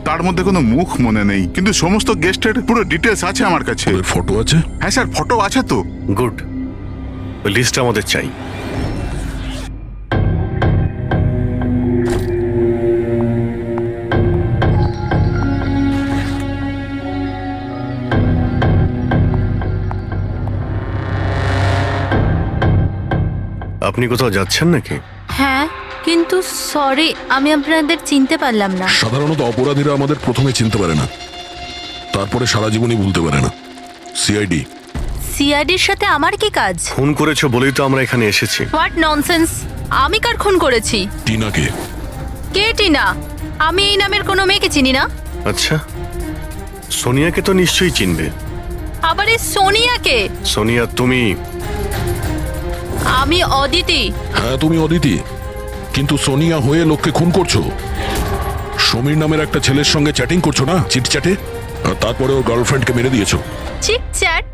তার মধ্যে কোনো মুখ মনে নেই, কিন্তু সমস্ত গেস্টের পুরো ডিটেলস আছে আমার কাছে। ফটো আছে? হ্যাঁ স্যার, ফটো আছে তো। গুড, ওই লিস্টটা আমাদের চাই। আপনি কোথাও যাচ্ছেন নাকি? হ্যাঁ, কিন্তু সরি, আমি আপনাদের চিনতে পারলাম না। সাধারণত অপরাধীরা আমাদের প্রথমে চিনতে পারে না, তারপরে সারা জীবনই ভুলতে পারে না। সিআইডি। সিআইডির সাথে আমার কি কাজ? খুন করেছো বলেই তো আমরা এখানে এসেছি। What nonsense! আমি কার খুন করেছি? টিনাকে। কে টিনা? আমি এই নামের কোনো মেয়েকে চিনি না। আচ্ছা, সোনিয়াকে তো নিশ্চয়ই চিনবে। আবার এই সোনিয়াকে? সোনিয়া তুমি? আমি অদিতি। হ্যাঁ তুমি অদিতি, কিন্তু সোনিয়া হয়ে লোককে খুন করছো। সমীর নামের একটা ছেলের সঙ্গে চ্যাটিং করছো না, চিটচ্যাটে, আর তারপরে ওর গার্লফ্রেন্ডকে মেরে দিয়েছো। চিটচ্যাট?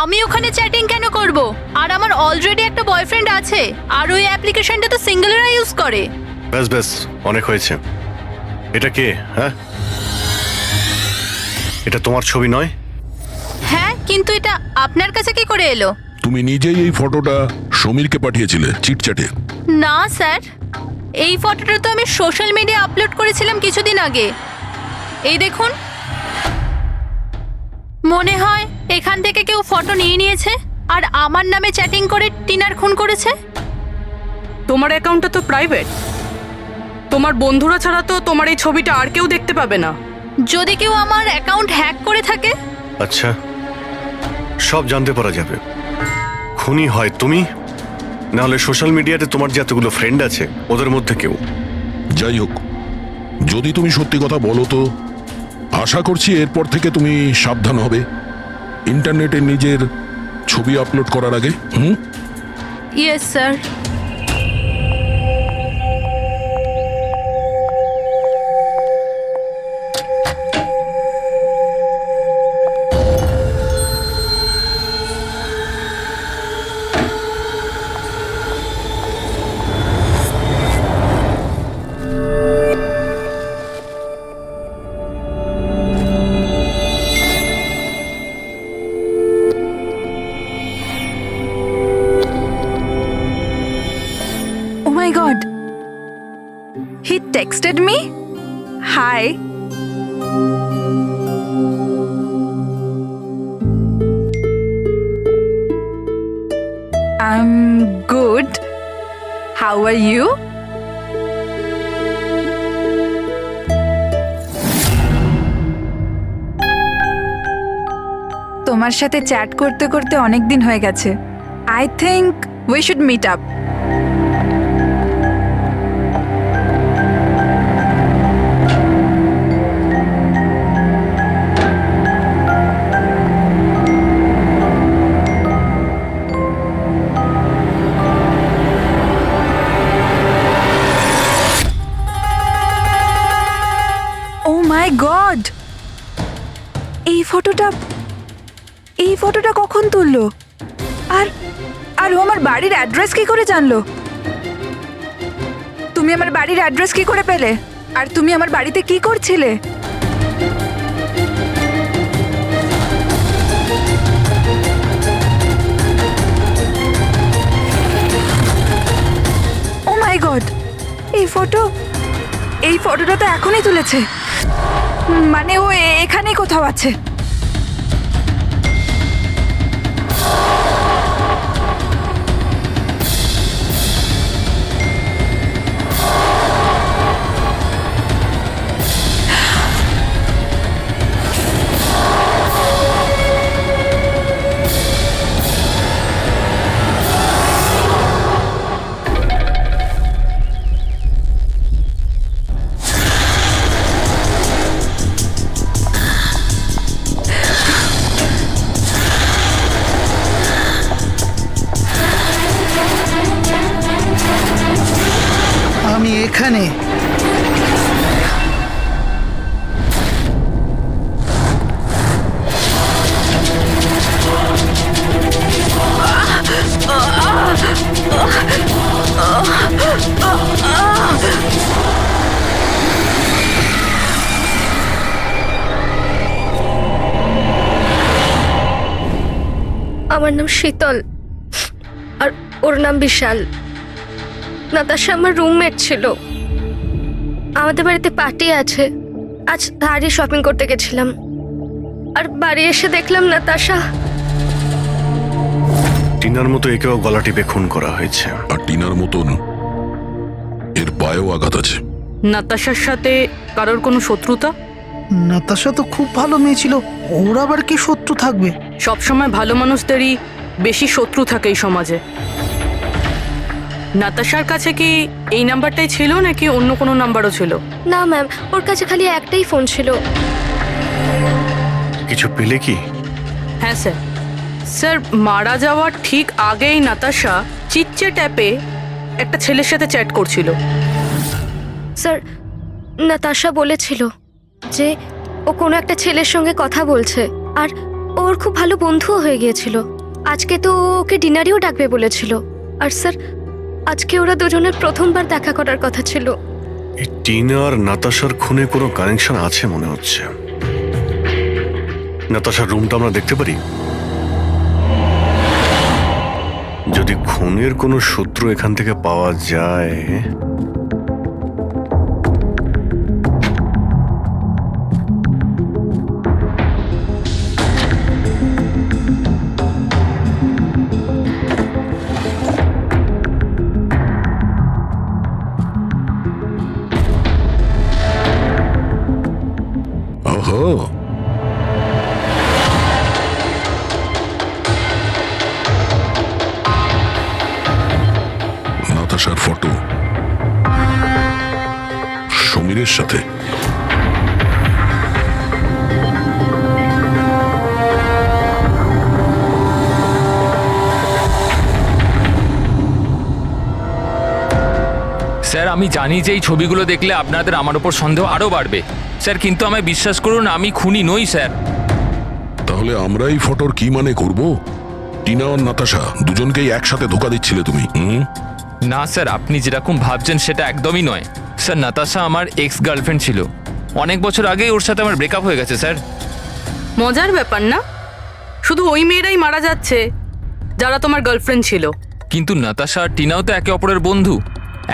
আমি ওখানে চ্যাটিং কেন করব? আর আমার অলরেডি একটা বয়ফ্রেন্ড আছে, আর ওই অ্যাপ্লিকেশনটা তো সিঙ্গেলরা ইউজ করে। ব্যাস ব্যাস, অনেক হয়েছে। এটা কে? হ্যাঁ, এটা তোমার ছবি নয়? হ্যাঁ, কিন্তু এটা আপনার কাছে কি করে এলো? তুমি নিজেই এই ফটোটা সমীরকে পাঠিয়েছিলে চিটচ্যাটে। না স্যার, এই ফটোটা তো আমি সোশ্যাল মিডিয়া আপলোড করেছিলাম কিছুদিন আগে। এই দেখুন, মনে হয় এখান থেকে কেউ ফটো নিয়ে নিয়েছে আর আমার নামে চ্যাটিং করে টিনার খুন করেছে। তোমার অ্যাকাউন্টটা তো প্রাইভেট, তোমার বন্ধুরা ছাড়া তো তোমার এই ছবিটা আর কেউ দেখতে পাবে না। যদি কেউ আমার অ্যাকাউন্ট হ্যাক করে থাকে? আচ্ছা, সব জানতে পারা যাবে। খুনি হয় তুমি, নাহলে সোশ্যাল মিডিয়াতে তোমার যে এতগুলো ফ্রেন্ড আছে ওদের মধ্যে কেউ। যাই হোক, যদি তুমি সত্যি কথা বলো তো আশা করছি এরপর থেকে তুমি সাবধান হবে ইন্টারনেটে নিজের ছবি আপলোড করার আগে। Yes sir. He texted me. Hi. I'm good. How are you? তোমার সাথে চ্যাট করতে করতে অনেক দিন হয়ে গেছে। I think we should meet up. Oh my God! এই ফটোটা কখন তুললো? আর ও আমার বাড়ির অ্যাড্রেস কি করে জানলো? তুমি আমার বাড়ির অ্যাড্রেস কি করে পেলে? আর তুমি আমার বাড়িতে কি করছিলে? ও মাই গড! এই ফটোটা তো এখনই তুলেছে। মানে ও এখানেই কোথাও আছে। আমি এখানে। আমার নাম শীতল আর ওর নাম বিশাল। নাতাশা আমার রুমমেট ছিল। আমাদের বাড়িতে পার্টি আছে, আজ ধারে শপিং করতে গেছিলাম আর বাড়ি এসে দেখলাম নাতাশা। টিনার মতো একেও গলা টিপে খুন করা হয়েছে। আর টিনার মতন এর পায়েও আঘাত আছে। নাতাশার সাথে কারোর কোনো শত্রুতা? নাতাশা তো খুব ভালো মেয়ে ছিল, ওর আবার কি শত্রু থাকবে? সবসময় ভালো মানুষদেরই বেশি শত্রু থাকে এই সমাজে। নাতাশার কাছে কি এই নাম্বারটাই ছিল নাকি অন্য কোনো নাম্বারও ছিল? না ম্যাম, ওর কাছে খালি একটাই ফোন ছিল। কিছু পেলে কি? হ্যাঁ স্যার। স্যার, মারা যাওয়ার ঠিক আগেই নাতাশা চিটচ্যাট অ্যাপে একটা ছেলের সাথে চ্যাট করছিল। স্যার, নাতাশা বলেছিল যে ও কোনো একটা ছেলের সঙ্গে কথা বলছে আর ওর খুব ভালো বন্ধুও হয়ে গিয়েছিল। আজকে তো ওকে ডিনারেও ডাকবে বলেছিল। আর স্যার, আজকে ওরা দুজনের প্রথমবার দেখা করার কথা ছিল। এই টিনা আর নাতাশার খুনে কোনো কানেকশন আছে মনে হচ্ছে। নাতাশার রুমটা আমরা দেখতে পারি? যদি খুনের কোনো সূত্র এখান থেকে পাওয়া যায়। নাতাশার ফটো সমীরের সাথে। স্যার, আমি জানি যে এই ছবিগুলো দেখলে আপনাদের আমার উপর সন্দেহ আরও বাড়বে স্যার, কিন্তু আমায় বিশ্বাস করুন, আমি খুনি নই স্যার। তাহলে আমরা এই ফটোর কি মানে করব? টিনা আর নাতাশা দুজনকেই একসাথে ধোকা দিচ্ছিলে তুমি? না স্যার, আপনি যেরকম ভাবছেন সেটা একদমই নয় স্যার। নাতাশা আমার এক্স গার্লফ্রেন্ড ছিল। অনেক বছর আগেই ওর সাথে আমার ব্রেকআপ হয়ে গেছে স্যার। মজার ব্যাপার না? শুধু ওই মেয়েরাই মারা যাচ্ছে যারা তোমার গার্লফ্রেন্ড ছিল। কিন্তু নাতাশা আর টিনাও তো একে অপরের বন্ধু।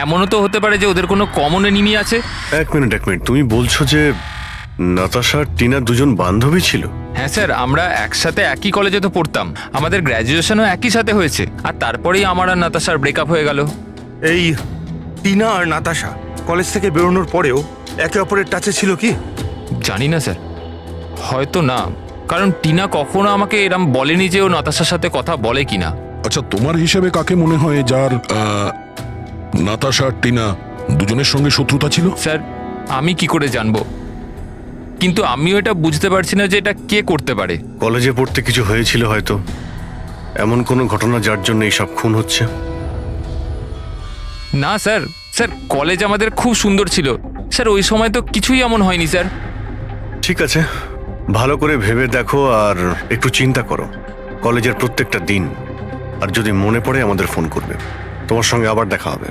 এমনও তো হতে পারে যে ওদের কোনো কমন এনিমি আছে। এক মিনিট তুমি বলছো যে নাতাশা আর টিনা দুজন বান্ধবী ছিল? হ্যাঁ স্যার, আমরা একসাথে একই কলেজে তো পড়তাম, আমাদের গ্র্যাজুয়েশনও একই সাথে হয়েছে, আর তারপরেই আমার আর নাতাশার ব্রেকআপ হয়ে গেল। এই টিনা আর নাতাশা কলেজ থেকে বেরোনোর পরেও একে অপরের টাচে ছিল কি? জানি না স্যার, হয়তো না, কারণ টিনা কখনো আমাকে এরম বলেনি যে ও নাতাশার সাথে কথা বলে কিনা। আচ্ছা, তোমার হিসেবে কাকে মনে হয় যার নাতাশা আর টিনা দুজনের সঙ্গে শত্রুতা ছিল? স্যার আমি কি করে জানবো, কিন্তু আমিও এটা বুঝতে পারছি না যে এটা কে করতে পারে। কলেজে পড়তে কিছু হয়েছিল হয়তো, এমন কোনো ঘটনা যার জন্য এইসব খুন হচ্ছে। না স্যার, স্যার কলেজ আমাদের খুব সুন্দর ছিল স্যার, ওই সময় তো কিছুই এমন হয়নি স্যার। ঠিক আছে, ভালো করে ভেবে দেখো আর একটু চিন্তা করো কলেজের প্রত্যেকটা দিন, আর যদি মনে পড়ে আমাদের ফোন করবে। তোমার সঙ্গে আবার দেখা হবে।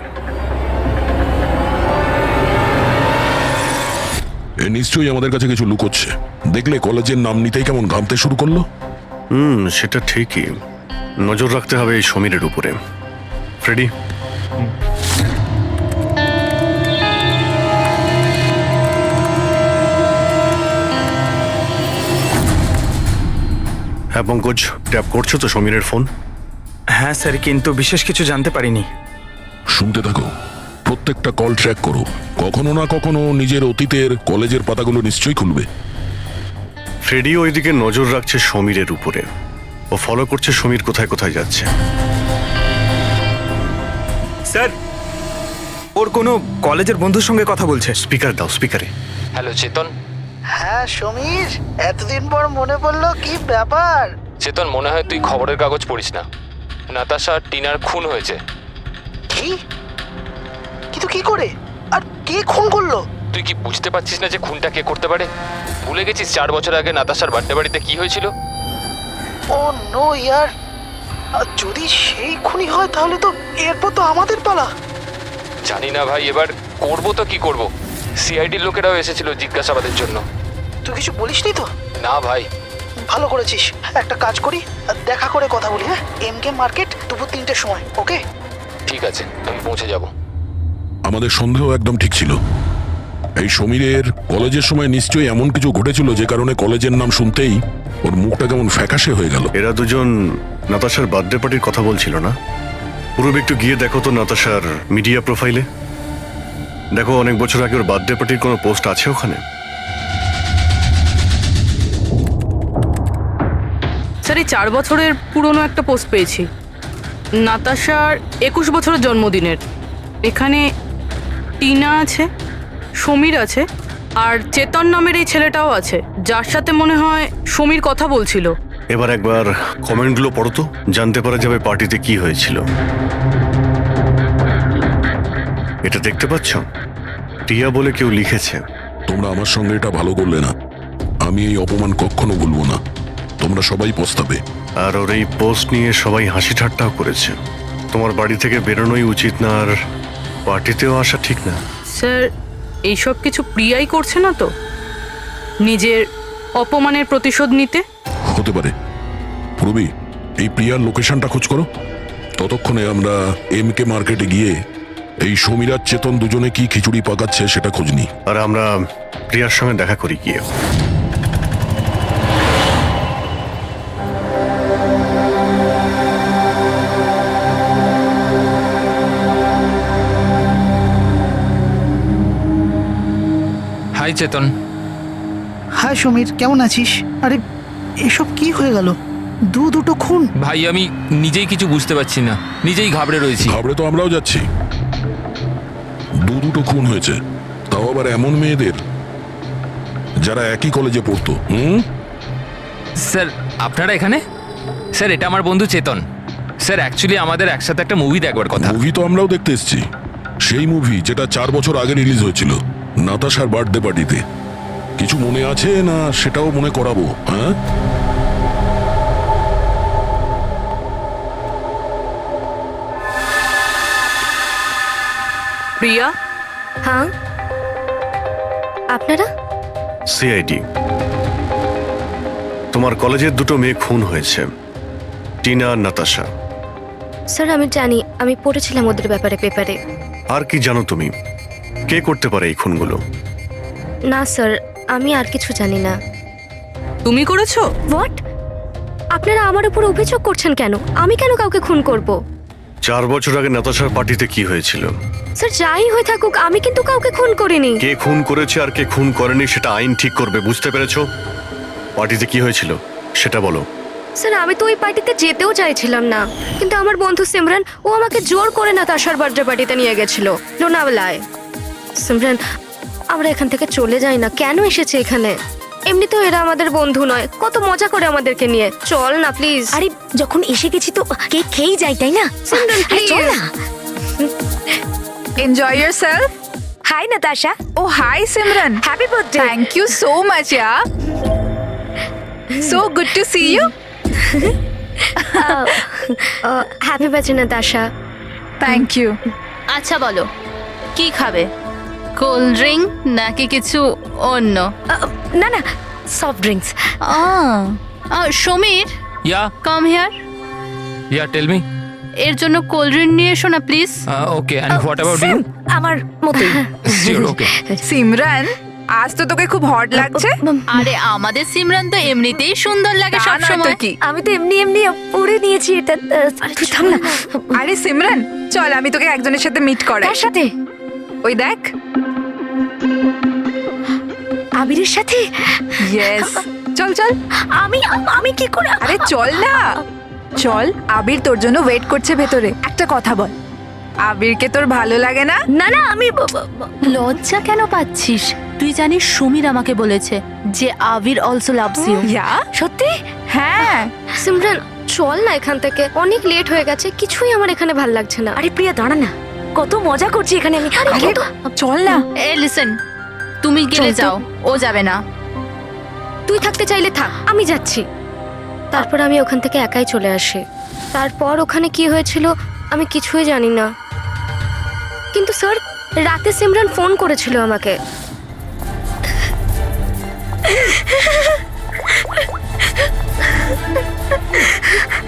এ নিশ্চয়ই আমাদের কাছে কিছু লুকোচ্ছে। দেখলে কলেজের নাম নিতেই কেমন ঘামতে শুরু করলো। সেটা ঠিকই, নজর রাখতে হবে এই সমীরের উপরে। ফ্রেডি, হ্যাঁ পঙ্কজ, ট্যাপ করছো তো সমীরের ফোন? হ্যাঁ স্যার, কিন্তু বিশেষ কিছু জানতে পারিনি। শুনতে থাকো, প্রত্যেকটা কল ট্র্যাক করো, কখনো না কখনো নিজের অতীতের কলেজের পাতাগুলো নিশ্চয়ই খুলবে। ফ্রেডি ওইদিকে নজর রাখছে সমীরের উপরে, ও ফলো করছে সমীর কোথায় কোথায় যাচ্ছে। স্যার, ওর কোনো কলেজের বন্ধুর সঙ্গে কথা বলছে। স্পিকার দাও, স্পিকারে। হ্যালো চেতন। হ্যাঁ সমীর, এতদিন পর মনে পড়লো, কি ব্যাপার? চেতন, মনে হয় তুই খবরের কাগজ পড়িস না, নাতাশা আর টিনার খুন হয়েছে। কি? কিন্তু কি করে, আর কে খুন করলো? তুই কি বুঝতে পারছিস না যে খুনটা কে করতে পারে? ভুলে গেছিস 4 বছর আগে নাতাশার বার্থডে বাড়িতে কি হয়েছিল? ও নো ইয়ার, যদি সেই খুনি হয় তাহলে তো এরপর তো আমাদের পালা। জানি না ভাই, এবার করবো তো কি করব। সিআইডির লোকেরাও এসেছিল জিজ্ঞাসাবাদের জন্য। তুই কিছু বলিসনি তো? না ভাই। ভালো করেছিস, একটা কাজ করি, দেখা করে কথা বলি। হ্যাঁ, এমকে মার্কেট দুপুর 3টের সময়, ওকে? ঠিক আছে, আমি পৌঁছে যাব। আমাদের সন্দেহ একদম ঠিক ছিল। এই সমীরের কলেজের সময় নিশ্চয়ই এমন কিছু ঘটেছিল যে কারণে কলেজের নাম শুনতেই ওর মুখটা কেমন ফ্যাকাশে হয়ে গেল। এরা দুজন নাতাশার বার্থডে পার্টির কথা বলছিল না? পুরো একটু গিয়ে দেখো তো নাতাশার মিডিয়া প্রোফাইলে, দেখো অনেক বছর আগে ওর বার্থডে পার্টির কোনো পোস্ট আছে ওখানে? স্যার, এই 4 বছরের পুরনো একটা পোস্ট পেয়েছি, নাতাশার 21 বছরের জন্মদিনের। এখানে টিনা আছে, সমীর আছে, আর চেতন নামের এই ছেলেটাও আছে, যার সাথে মনে হয় সমীর কথা বলছিল। এবার একবার কমেন্টগুলো পড়ো তো, জানতে পারা যাবে পার্টিতে কি হয়েছিল। এটা দেখতে পাচ্ছ? টিয়া বলে কেউ লিখেছে। তোমরা আমার সঙ্গে এটা ভালো করলে না, আমি এই অপমান কখনো ভুলবো না, তোমরা সবাই পস্তাবে। আর ওর এই পোস্ট নিয়ে সবাই হাসি ঠাট্টাও করেছে। তোমার বাড়ি থেকে বেরোনোই উচিত না, আর পার্টিতেও আসা ঠিক না। স্যার, এইসব কিছু প্রিয়াই করছে না তো, নিজের অপমানের প্রতিশোধ নিতে? হতে পারে। পূর্বী, এই প্রিয়ার লোকেশনটা খোঁজ করো, ততক্ষণে আমরা এমকে মার্কেটে গিয়ে এই সমীর আর চেতন দুজনে কি খিচুড়ি পাকাচ্ছে সেটা খোঁজ নিই। আর আমরা প্রিয়ার সঙ্গে দেখা করি গিয়ে। হাই চেতন। হাই সমীর, কেমন আছিস? আরে এসব কি হয়ে গেল? দুটো খুন। ভাই আমি নিজেই কিছু বুঝতে পারছি না, নিজেই ঘাবড়ে রয়েছি। ঘাবড়ে তো আমরাও যাচ্ছি। দুটো খুন হয়েছে, তাও আবার এমন মেয়েদের যারা একই কলেজে পড়তো। স্যার আপনারা এখানে? স্যার এটা আমার বন্ধু চেতন। স্যার অ্যাকচুয়ালি আমাদের একসাথে একটা মুভি দেখবার কথা। মুভি তো আমরাও দেখতে এসেছি, সেই মুভি যেটা 4 বছর আগে রিলিজ হয়েছিল নাতাশার বার্থডে পার্টিতে। কিছু মনে আছে না সেটাও মনে করাবো? হ্যাঁ, প্রিয়া। হ্যাঁ, আপনারা? সিআইডি। তোমার কলেজের দুটো মেয়ে খুন হয়েছে, টিনা আর নাতাশা। স্যার আমি জানি, আমি পড়েছিলাম ওদের ব্যাপারে পেপারে। আর কি জানো তুমি কে করতে পারে এই খুনগুলো? না স্যার, আমি আর কিছু জানি না। তুমি করেছো? হোয়াট? আপনারা আমার উপর অভিযোগ করছেন কেন? আমি কেন কাউকে খুন করব? 4 বছর আগে নাতাশার পার্টিতে কি হয়েছিল? স্যার, যাই হয়ে থাকুক, আমি কিন্তু কাউকে খুন করিনি। কে খুন করেছে আর কে খুন করেনি সেটা আইন ঠিক করবে, বুঝতে পেরেছো? পার্টিতে কি হয়েছিল সেটা বলো। স্যার, আমি তো ওই পার্টিতে যেতেও চাইছিলাম না, কিন্তু আমার বন্ধু সিমরান ও আমাকে জোর করে নাতাশার বার্থডে পার্টিতে নিয়ে গেছিল লোনাওয়ালায়। সিমরান, আমরা এখান থেকে চলে যাই না? কেন এসেছে এখানে? এমনিতেও এরা আমাদের বন্ধু নয়, কত মজা করে আমাদেরকে নিয়ে। চল না প্লিজ। আরে যখন এসে গেছি তো কেক খেয়েই যাই, তাই না? সিমরান আরে চল না। Enjoy yourself. Hi Natasha. Oh, hi Simran. Happy birthday. Thank you so much, yeah. So good to see you. Happy birthday Natasha. Thank you. আচ্ছা বলো, কি খাবে? কোল্ড ড্রিঙ্ক নাকি কিছু অন্য? না না, soft drinks. Samir, ya come here. Ya tell me. এর জন্য কোল্ড ড্রিঙ্ক নিয়ে এসো না please. Okay, and what about you? আমার মতই। শিওর, ওকে। সিমরান, আজ তো তোকে খুব হট লাগছে। আরে আমাদের সিমরান তো এমনিতেই সুন্দর লাগে সব সময়। কি আমি তো এমনি এমনি পরে নিয়েছি এটা। তুই থাম না। আরে সিমরান, চল আমি তোকে একজনের সাথে মিট করাই। কার সাথে? ওই দেখ, আবিরের সাথে। ইয়েস, চল চল। আমি কি করে? আরে চল না, চল। আবির তোর জন্য ওয়েট করছে ভেতরে। একটা কথা বল, আবিরকে তোর ভালো লাগে না? না না, আমি লজ্জা কেন পাচ্ছিস? তুই জানিস সমীর আমাকে বলেছে যে আবির অলসো লাভস ইউ। ইয়া, সত্যি? হ্যাঁ। সিমরান, চল না এখান থেকে, অনেক লেট হয়ে গেছে, কিছুই আমার এখানে ভাল লাগছে না। আরে প্রিয়া দাঁড়া না, কত মজা করছি এখানে আমি। চল না। এ লিসেন, তুমি গেলে যাও, ও যাবে না। তুই থাকতে চাইলে থাক, আমি যাচ্ছি। তারপর আমি ওখান থেকে একাই চলে আসি। তারপর ওখানে কি হয়েছিল আমি কিছুই জানি না, কিন্তু স্যার রাতে সিমরান ফোন করেছিল আমাকে।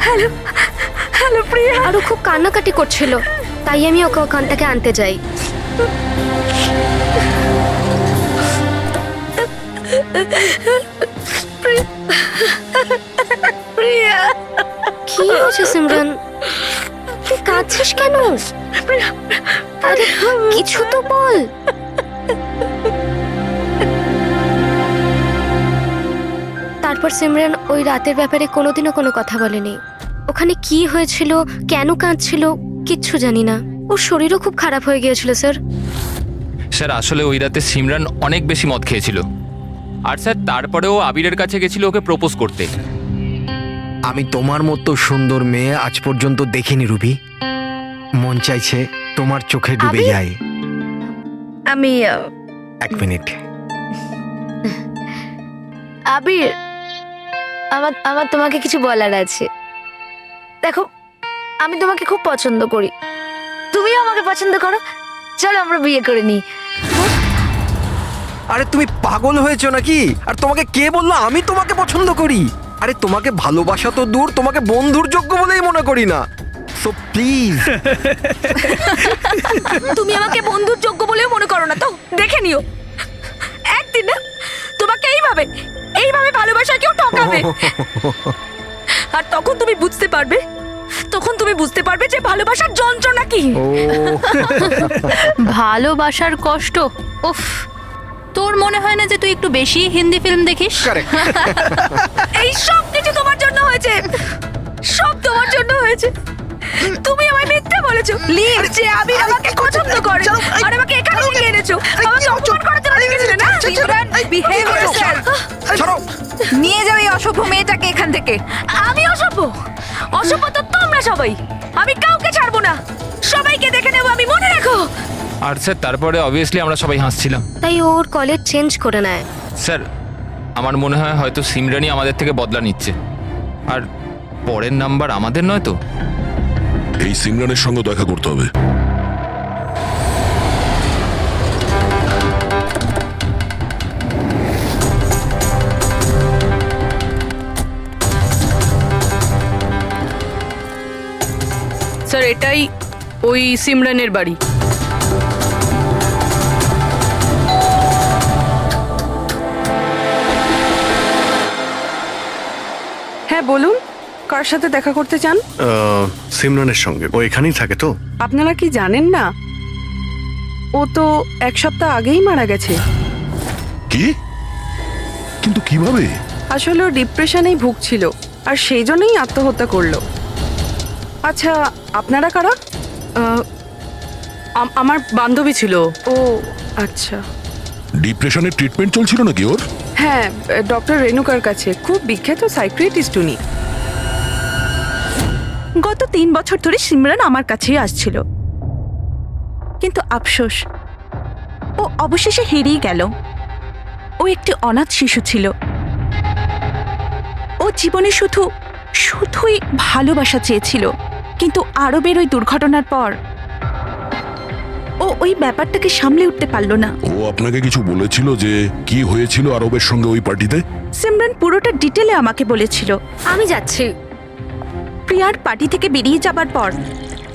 হ্যালো হ্যালো প্রিয়া। আরও খুব কান্নাকাটি করছিল, তাই আমি ওকে ওখান থেকে আনতে যাই। প্রিয়া, কি হয়েছে সিমরান? তুই কাঁদছিস কেন? আরে কিছু তো বল। তারপর সিমরান ওই রাতের ব্যাপারে কোনোদিনও কোনো কথা বলেনি। ওখানে কি হয়েছিল, কেন কাঁদছিল, কিচ্ছু জানি না। ওর শরীরও খুব খারাপ হয়ে গিয়েছিল স্যার। স্যার আসলে ওই রাতে সিমরান অনেক বেশি মদ খেয়েছিল, আর স্যার তারপরেও আবিরের কাছে গেছিল ওকে প্রপোজ করতে। আমি তোমার মতো সুন্দর মেয়ে আজ পর্যন্ত দেখিনি রুবি। মন চাইছে তোমার চোখে ডুবে যায়। আমি 1 মিনিট। আবির, আমার তোমাকে কিছু বলার আছে। দেখো, আমি তোমাকে খুব পছন্দ করি, তুমিও আমাকে পছন্দ করো। চলো আমরা বিয়ে করে নিই। আরে তুমি পাগল হয়েছো নাকি? আর তোমাকে কে বললো আমি তোমাকে পছন্দ করি? আরে তোমাকে ভালোবাসা তো দূর, তোমাকে বন্ধুর যোগ্য বলেই মনে করি না। So please. তুমি আমাকে বন্ধুর যোগ্য বলেও মনে করো না তো? দেখে নিও, একদিন না তোমাকে এইভাবে ভালোবাসা কেউ ঠকাবে, আর তখন তুমি বুঝতে পারবে যে ভালোবাসার যন্ত্রণা কি। ভালোবাসার কষ্ট। উফ, তোর মনে হয় না যে তুই একটু বেশি হিন্দি ফিল্ম দেখিস? এই সব কিছু তোমার জন্য হয়েছে, সব তোমার জন্য হয়েছে। তুমি আমায় মিথ্যা বলেছো, লিভ যে আবির আমাকে পছন্দ করে, আর আমাকে এখানে নিয়ে এনেছো। আমাকে অপমান করার জন্য লিখেছিলে না? Simran, behave yourself. ছাড়ো। নিয়ে যাও এই অসভ্য মেয়েটাকে এখান থেকে। আমি অসভ্য? অসভ্য তো তোমরা সবাই। আমি কাউকে ছাড়বো না, সবাইকে দেখে নেবো আমি, মনে রাখো। আর স্যার তারপরে অবভিয়াসলি আমরা সবাই হাসছিলাম। তাই ওর কলেজ চেঞ্জ করে নেয়। স্যার আমার মনে হয় হয়তো সিমরানই আমাদের থেকে বদলা নিচ্ছে, আর পরের নাম্বার আমাদের নয় তো। এই সিমরানের সঙ্গে দেখা করতে হবে। স্যার এটাই ওই সিমরানের বাড়ি। হ্যাঁ বলুন, কার সাথে দেখা করতে চান? সিমরানের সঙ্গে। ও এখানেই থাকে তো? আপনারা কি জানেন না, ও তো 1 সপ্তাহ আগেই মারা গেছে। কি? কিন্তু কিভাবে? আসলে ও ডিপ্রেশনেই ভুগছিল, আর সেই জন্যই আত্মহত্যা করলো। আচ্ছা, আপনারা কারা? আমার বান্ধবী ছিল। ও আচ্ছা। ডিপ্রেশনের ট্রিটমেন্ট চলছিল নাকি ওর? হ্যাঁ, ডক্টর রেণুকার কাছে। খুব বিখ্যাত সাইকিয়াট্রিস্ট উনি। গত 3 বছর ধরে সিমরান আমার কাছেই আসছিল, কিন্তু আফসোস, ও অবশেষে হেরিয়ে গেল। ও একটি অনাথ শিশু ছিল। ও জীবনে শুধুই ভালোবাসা চেয়েছিল, কিন্তু আরবের ওই দুর্ঘটনার পর ও ওই ব্যাপারটাকে সামলে উঠতে পারলো না। ও আপনাকে কিছু বলেছিল যে কি হয়েছিল আরবের সঙ্গে ওই পার্টিতে? সিমরান পুরোটা ডিটেলে আমাকে বলেছিল। আমি যাচ্ছি। প্রিয়ার পার্টি থেকে বেরিয়ে যাবার পর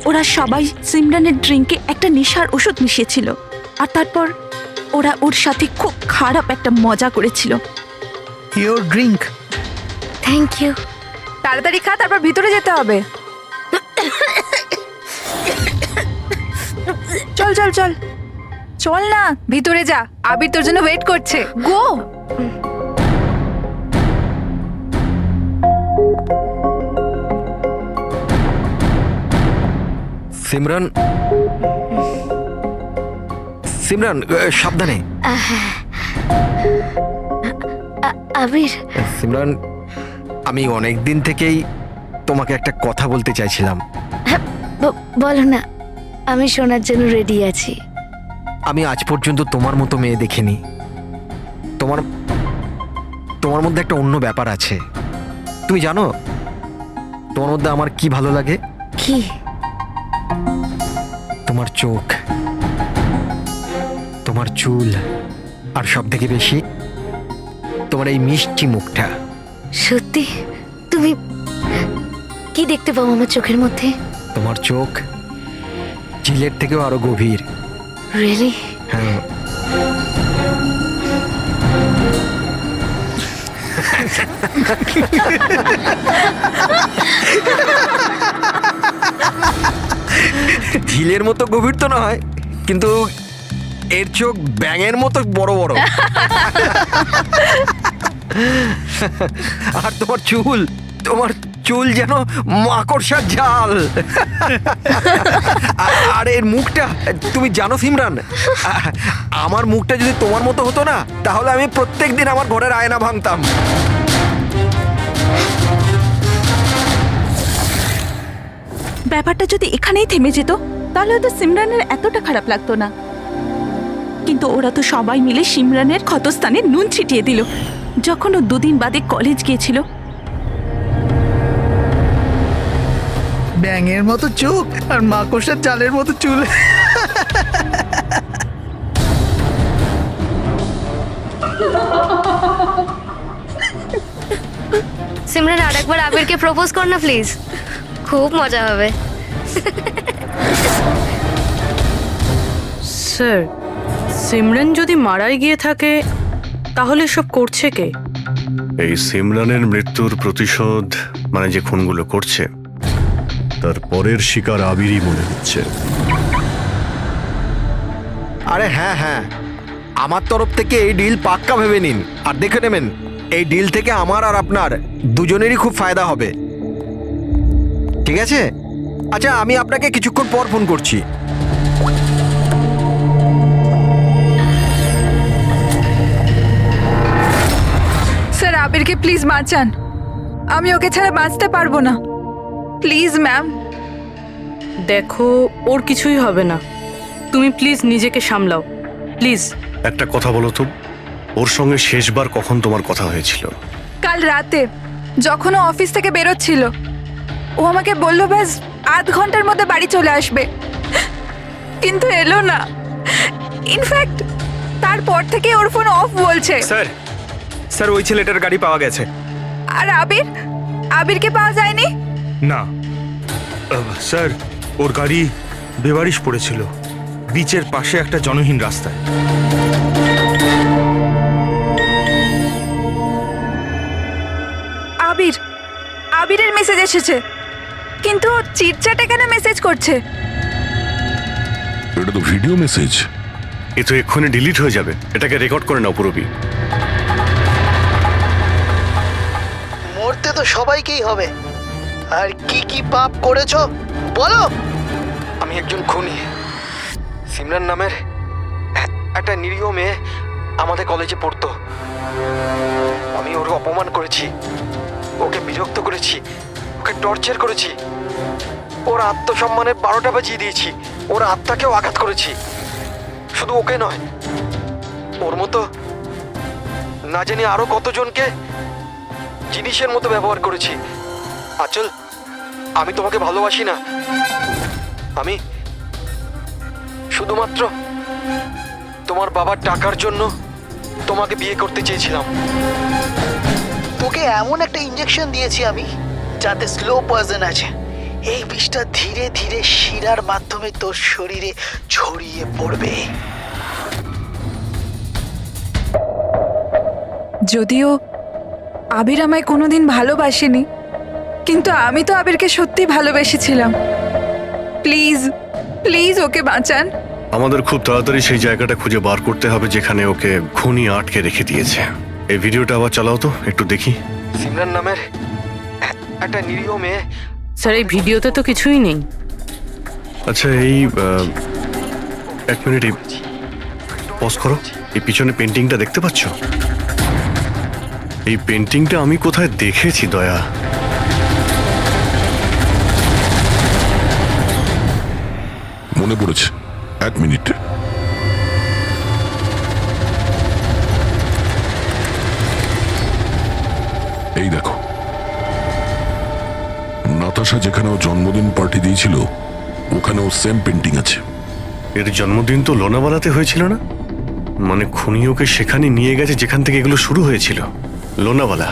ওরা সবাই সিমরানের ড্রিঙ্কে একটা নেশার ওষুধ মিশিয়েছিল, আর তারপর ওরা ওর সাথে খুব খারাপ একটা মজা করেছিল। Your drink. Thank you. তাড়াতাড়ি খা, তারপর ভিতরে যেতে হবে। চল চল চল চল না, ভিতরে যা, আবির তোর জন্য ওয়েট করছে। গো। সিমরান, সিমরান সাবধানে। আবির। সিমরান, আমি অনেক দিন থেকেই তোমাকে একটা কথা বলতে চাইছিলাম। বলো না, আমি শোনার জন্য রেডি আছি। আমি আজ পর্যন্ত তোমার মতো মেয়ে দেখিনি। তোমার মধ্যে একটা অন্য ব্যাপার আছে। তুমি জানো তোমার মধ্যে আমার কি ভালো লাগে? কি? তোমার চোখ, তোমার চুল, আর সব থেকে বেশি তোমার এই মিষ্টি মুখটা। সত্যি? তুমি কি দেখতে পাও আমার চোখের মধ্যে? তোমার চোখ ঝিলের থেকেও আরো গভীর। রিয়েলি? হ্যাঁ। ঝিলের মতো গভীর তো নয়, কিন্তু এর চোখ ব্যাঙের মতো বড় বড়। আর তোমার চুল যেন মাকড়সার জাল। আর এর মুখটা, তুমি জানো সিমরান, আমার মুখটা যদি তোমার মতো হতো না, তাহলে আমি প্রত্যেকদিন আমার ঘরের আয়না ভাঙতাম। ব্যাপারটা যদি এখানেই থেমে যেত, তাহলে হয়তো সিমরানের এতটা খারাপ লাগতো না। কিন্তু ওরা তো সবাই মিলে সিমরানের ক্ষতস্থানে নুন ছিটিয়ে দিল। যখন ও 2 দিন বাদে কলেজ গিয়েছিল। ব্যাঙের মতো চোখ আর মাকড়সার জালের মতো চুল। সিমরান, আরেকবার আবিরকে প্রপোজ কর না প্লিজ, খুব মজা হবে। স্যার, সিমরান যদি মারাই গিয়ে থাকে, তাহলে সব করছে কে? এই সিমরানের মৃত্যুর প্রতিশোধ, মানে যে খুনগুলো করছে, তার পরের শিকার আবিরই মনে হচ্ছে। আরে হ্যাঁ হ্যাঁ, আমার তরফ থেকে এই ডিল পাক্কা ভেবে নিন। আর দেখে নেবেন, এই ডিল থেকে আমার আর আপনার দুজনেরই খুব ফায়দা হবে। ঠিক আছে? আচ্ছা, আমি আপনাকে কিছুক্ষণ পর ফোন করছি। স্যার, আবিরকে প্লিজ বাঁচান, আমি ওকে ছাড়া বাঁচতে পারবো না। Please ma'am. দেখো, ওর কিছুই হবে না, তুমি প্লিজ নিজেকে সামলাও, প্লিজ। একটা কথা বলো তো, ওর সঙ্গে শেষবার কখন তোমার কথা হয়েছিল? কাল রাতে, যখন ও অফিস থেকে বেরোচ্ছিল। ও আমাকে বলল ব্যাস আধ ঘন্টার মধ্যে বাড়ি চলে আসবে, কিন্তু এলো না। ইনফ্যাক্ট তারপর থেকে ওর ফোন অফ বলছে। স্যার, ওই ছেলেটার গাড়ি পাওয়া গেছে। আর আবিরকে পাওয়া যায়নি? না স্যার, ওর গাড়ি বেবারিশ পড়েছিল বিচের পাশে একটা জনহীন রাস্তায়। আবির, এসেছে, কিন্তু চিটচ্যাটে কেন মেসেজ করছে? এটা তো ভিডিও মেসেজ। এ তো এক্ষুনি ডিলিট হয়ে যাবে। এটাকে রেকর্ড করে নাও পুরবি। মরতে তো সবাইকেই হবে। আর কি কি পাপ করেছো বলো। আমি একজন খুনি। সিমরান নামের একটা নিরীহ মেয়ে আমাদের কলেজে পড়তো। আমি ওর অপমান করেছি, ওকে বিরক্ত করেছি, ওকে টর্চার করেছি, ওর আত্মসম্মানের 12টা বাজিয়ে দিয়েছি, ওর আত্মাকেও আঘাত করেছি। শুধু ওকে নয়, ওর মতো না জানি আরো কতজনকে জিনিসের মতো ব্যবহার করেছি। আচল, আমি তোমাকে ভালোবাসি না। আমি শুধুমাত্র তোমার বাবার টাকার জন্য তোমাকে বিয়ে করতে চেয়েছিলাম। তোকে এমন একটা ইঞ্জেকশন দিয়েছি আমি, যাতে স্লো পয়জন আছে। এই বিষটা ধীরে ধীরে শিরার মাধ্যমে তোর শরীরে ছড়িয়ে পড়বে। যদিও আবির আমায় কোনোদিন ভালোবাসেনি, কিন্তু আমি তো আবিরকে সত্যি ভালোবেসেছিলাম। প্লিজ প্লিজ ওকে বাঁচান। আমাদের খুব তাড়াতাড়ি সেই জায়গাটা খুঁজে বার করতে হবে যেখানে ওকে খুনি আটকে রেখে দিয়েছে। এই ভিডিওটা আবার চালাও তো, একটু দেখি। সিমরান নামের একটা নিরীহ মেয়ে। স্যার এই ভিডিওতে তো কিছুই নেই। আচ্ছা, এই 1 মিনিট পজ করো। এই পিছনে পেন্টিংটা দেখতে পাচ্ছ? এই পেন্টিংটা আমি কোথায় দেখেছি দয়া। মনে পড়েছে, 1 মিনিট। এই দেখো, নাতাশা যেখানে ও জন্মদিন পার্টি দিয়েছিল ওখানেও সেম পেন্টিং আছে। এর জন্মদিন তো লোনাওয়ালাতে হয়েছিল না? মানে খুনি ওকে সেখানে নিয়ে গেছে যেখান থেকে এগুলো শুরু হয়েছিল, লোনাওয়ালা।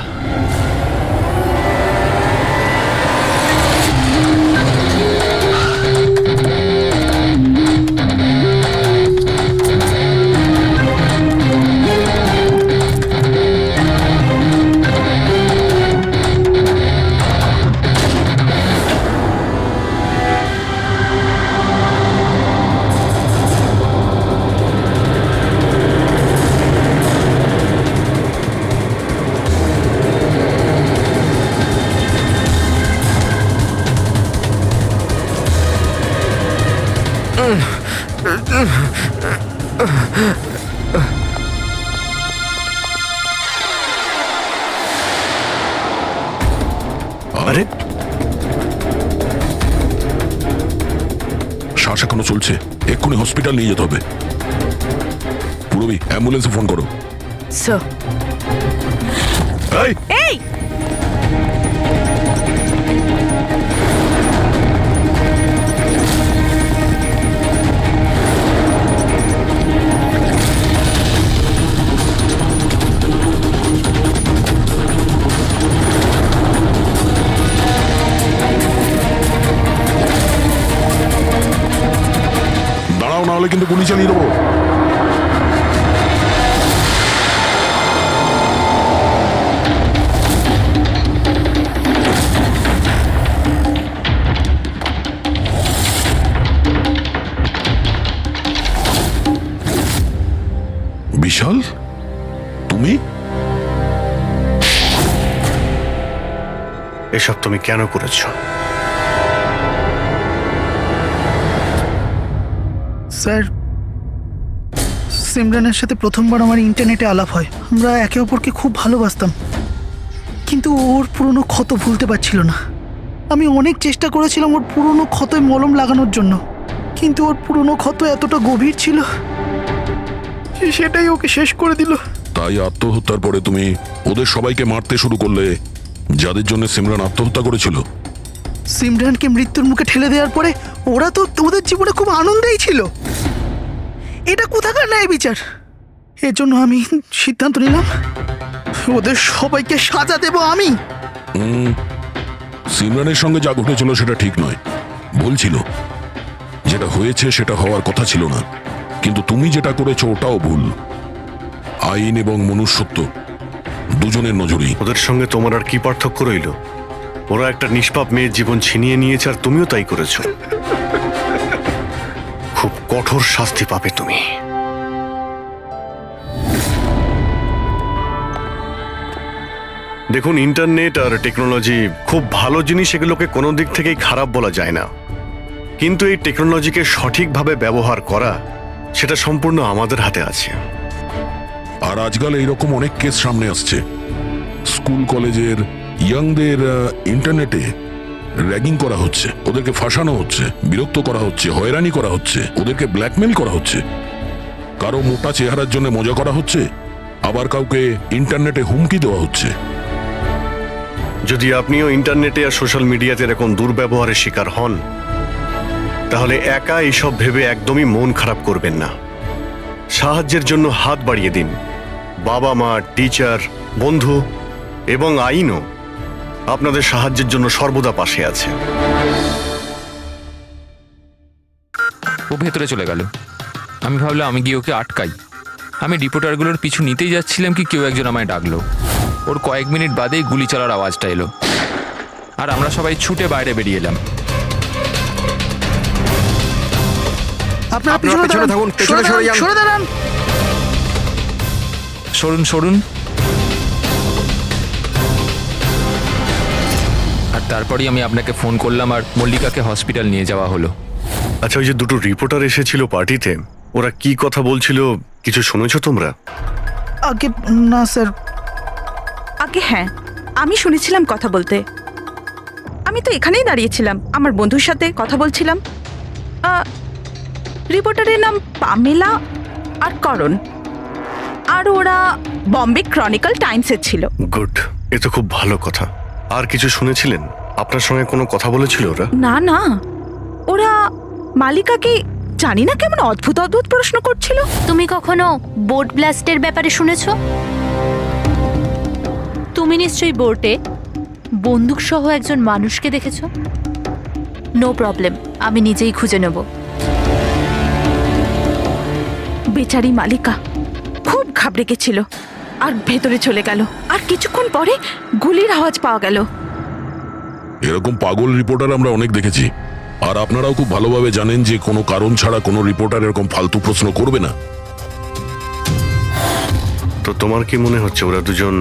আরে শ্বাস এখনো চলছে, এক্ষুনি হসপিটাল নিয়ে যেতে হবে। পুরবি, অ্যাম্বুলেন্সে ফোন করো। স্যার। এই এই দাঁড়াও, না হলে কিন্তু গুলি চালিয়ে দেবো। বিশাল, তুমি? এসব তুমি কেন করেছো? স্যার, সিমরানের সাথে প্রথমবার আমার ইন্টারনেটে আলাপ হয়। আমরা একে অপরকে খুব ভালোবাসতাম, কিন্তু ওর পুরনো ক্ষত ভুলতে পারছিল না। আমি অনেক চেষ্টা করেছিলাম ওর পুরনো ক্ষতয় মলম লাগানোর জন্য, কিন্তু ওর পুরনো ক্ষত এতটা গভীর ছিল, সেটাই ওকে শেষ করে দিল। তাই আত্মহত্যার পরে তুমি ওদের সবাইকে মারতে শুরু করলে, যাদের জন্য সিমরান আত্মহত্যা করেছিল। সিমরানকে মৃত্যুর মুখে ঠেলে দেওয়ার পরে ওরা তো ওদের জীবনে খুব আনন্দেই ছিল। এটা কোথাকার ন্যায় বিচার? এর জন্য আমি সিদ্ধান্ত নিলাম ওদের সবাইকে সাজা দেব আমি। সিমরানের সঙ্গে যা ঘটেছিল সেটা ঠিক নয়, ভুল ছিল। যেটা হয়েছে সেটা হওয়ার কথা ছিল না, কিন্তু তুমি যেটা করেছো ওটাও ভুল। আইন এবং মনুষ্যত্ব দুজনের নজরেই। ওদের সঙ্গে তোমার আর কি পার্থক্য রইল? ওরা একটা নিষ্পাপ মেয়ের জীবন ছিনিয়ে নিয়েছে আর তুমিও তাই করেছো। খুব কঠোর শাস্তি পাবে তুমি। দেখুন, ইন্টারনেট আর টেকনোলজি খুব ভালো জিনিস, এগুলোকে কোনো দিক থেকেই খারাপ বলা যায় না, কিন্তু এই টেকনোলজিকে সঠিকভাবে ব্যবহার করা সেটা সম্পূর্ণ আমাদের হাতে আছে। আর আজকাল এইরকম অনেক কেস সামনে আসছে। স্কুল কলেজের ইয়াংদের ইন্টারনেটে র্যাগিং করা হচ্ছে, ওদেরকে ফাঁসানো হচ্ছে, বিরক্ত করা হচ্ছে, হয়রানি করা হচ্ছে, ওদেরকে ব্ল্যাকমেল করা হচ্ছে। কারো মোটা চেহারার জন্য মজা করা হচ্ছে, আবার কাউকে ইন্টারনেটে হুমকি দেওয়া হচ্ছে। যদি আপনিও ইন্টারনেটে আর সোশ্যাল মিডিয়াতে এরকম দুর্ব্যবহারের শিকার হন, তাহলে একা এইসব ভেবে একদমই মন খারাপ করবেন না। সাহায্যের জন্য হাত বাড়িয়ে দিন। বাবা মা, টিচার, বন্ধু এবং আইনও আপনাদের সাহায্যের জন্য সর্বদা পাশে আছে। ও ভেতরে চলে গেল। আমি ভাবলাম আমি গিয়ে ওকে আটকাই। আমি রিপোর্টারগুলোর পিছু নিতেই যাচ্ছিলাম কি কেউ একজন আমায় ডাকলো। ওর কয়েক মিনিট বাদেই গুলি চলার আওয়াজটা এলো, আর আমরা সবাই ছুটে বাইরে বেরিয়ে এলাম। আপনারা পিছনে থাকুন, সরে দাঁড়ান। সরুন সরুন। আর তারপরেই আমি আপনাকে ফোন করলাম আর মল্লিকাকে হসপিটাল নিয়ে যাওয়া হলো। আচ্ছা, ওই যে দুটো রিপোর্টার এসেছিল পার্টিতে, ওরা কি কথা বলছিল কিছু শুনেছো তোমরা? আগে না স্যার। আগে হ্যাঁ, আমি শুনেছিলাম কথা বলতে। আমি তো এখানেই দাঁড়িয়েছিলাম, আমার বন্ধুর সাথে কথা বলছিলাম। রিপোর্টারের নাম পামেলা আর করণ, আর ওরা বম্বে ক্রনিকল টাইমসের ছিল। গুড, এ তো খুব ভালো কথা। আর কিছু শুনেছিলেন? আপনার সঙ্গে কোনো কথা বলেছিল ওরা? না না, ওরা মালিকাকে জানি না কেমন অদ্ভুত অদ্ভুত প্রশ্ন করছিল। তুমি কখনো বোট ব্লাস্টের ব্যাপারে শুনেছো? তুমি নিশ্চয়ই বোটে বন্দুক সহ একজন মানুষকে দেখেছো। নো প্রবলেম, আমি নিজেই খুঁজে নেব। বেচারি মালিকা খুব ঘাবড়ে গেছিল আর ভেতরে চলে গেল। আর কিছুক্ষণ পরে গুলির আওয়াজ পাওয়া গেল। এরকম পাগল রিপোর্টার আমরা অনেক দেখেছি, আর আপনারাও খুব ভালোভাবে জানেন যে কোনো কারণ ছাড়া কোনো রিপোর্টার এরকম ফালতু প্রশ্ন করবে না। তো তোমার কি মনে হচ্ছে ওরা দুজন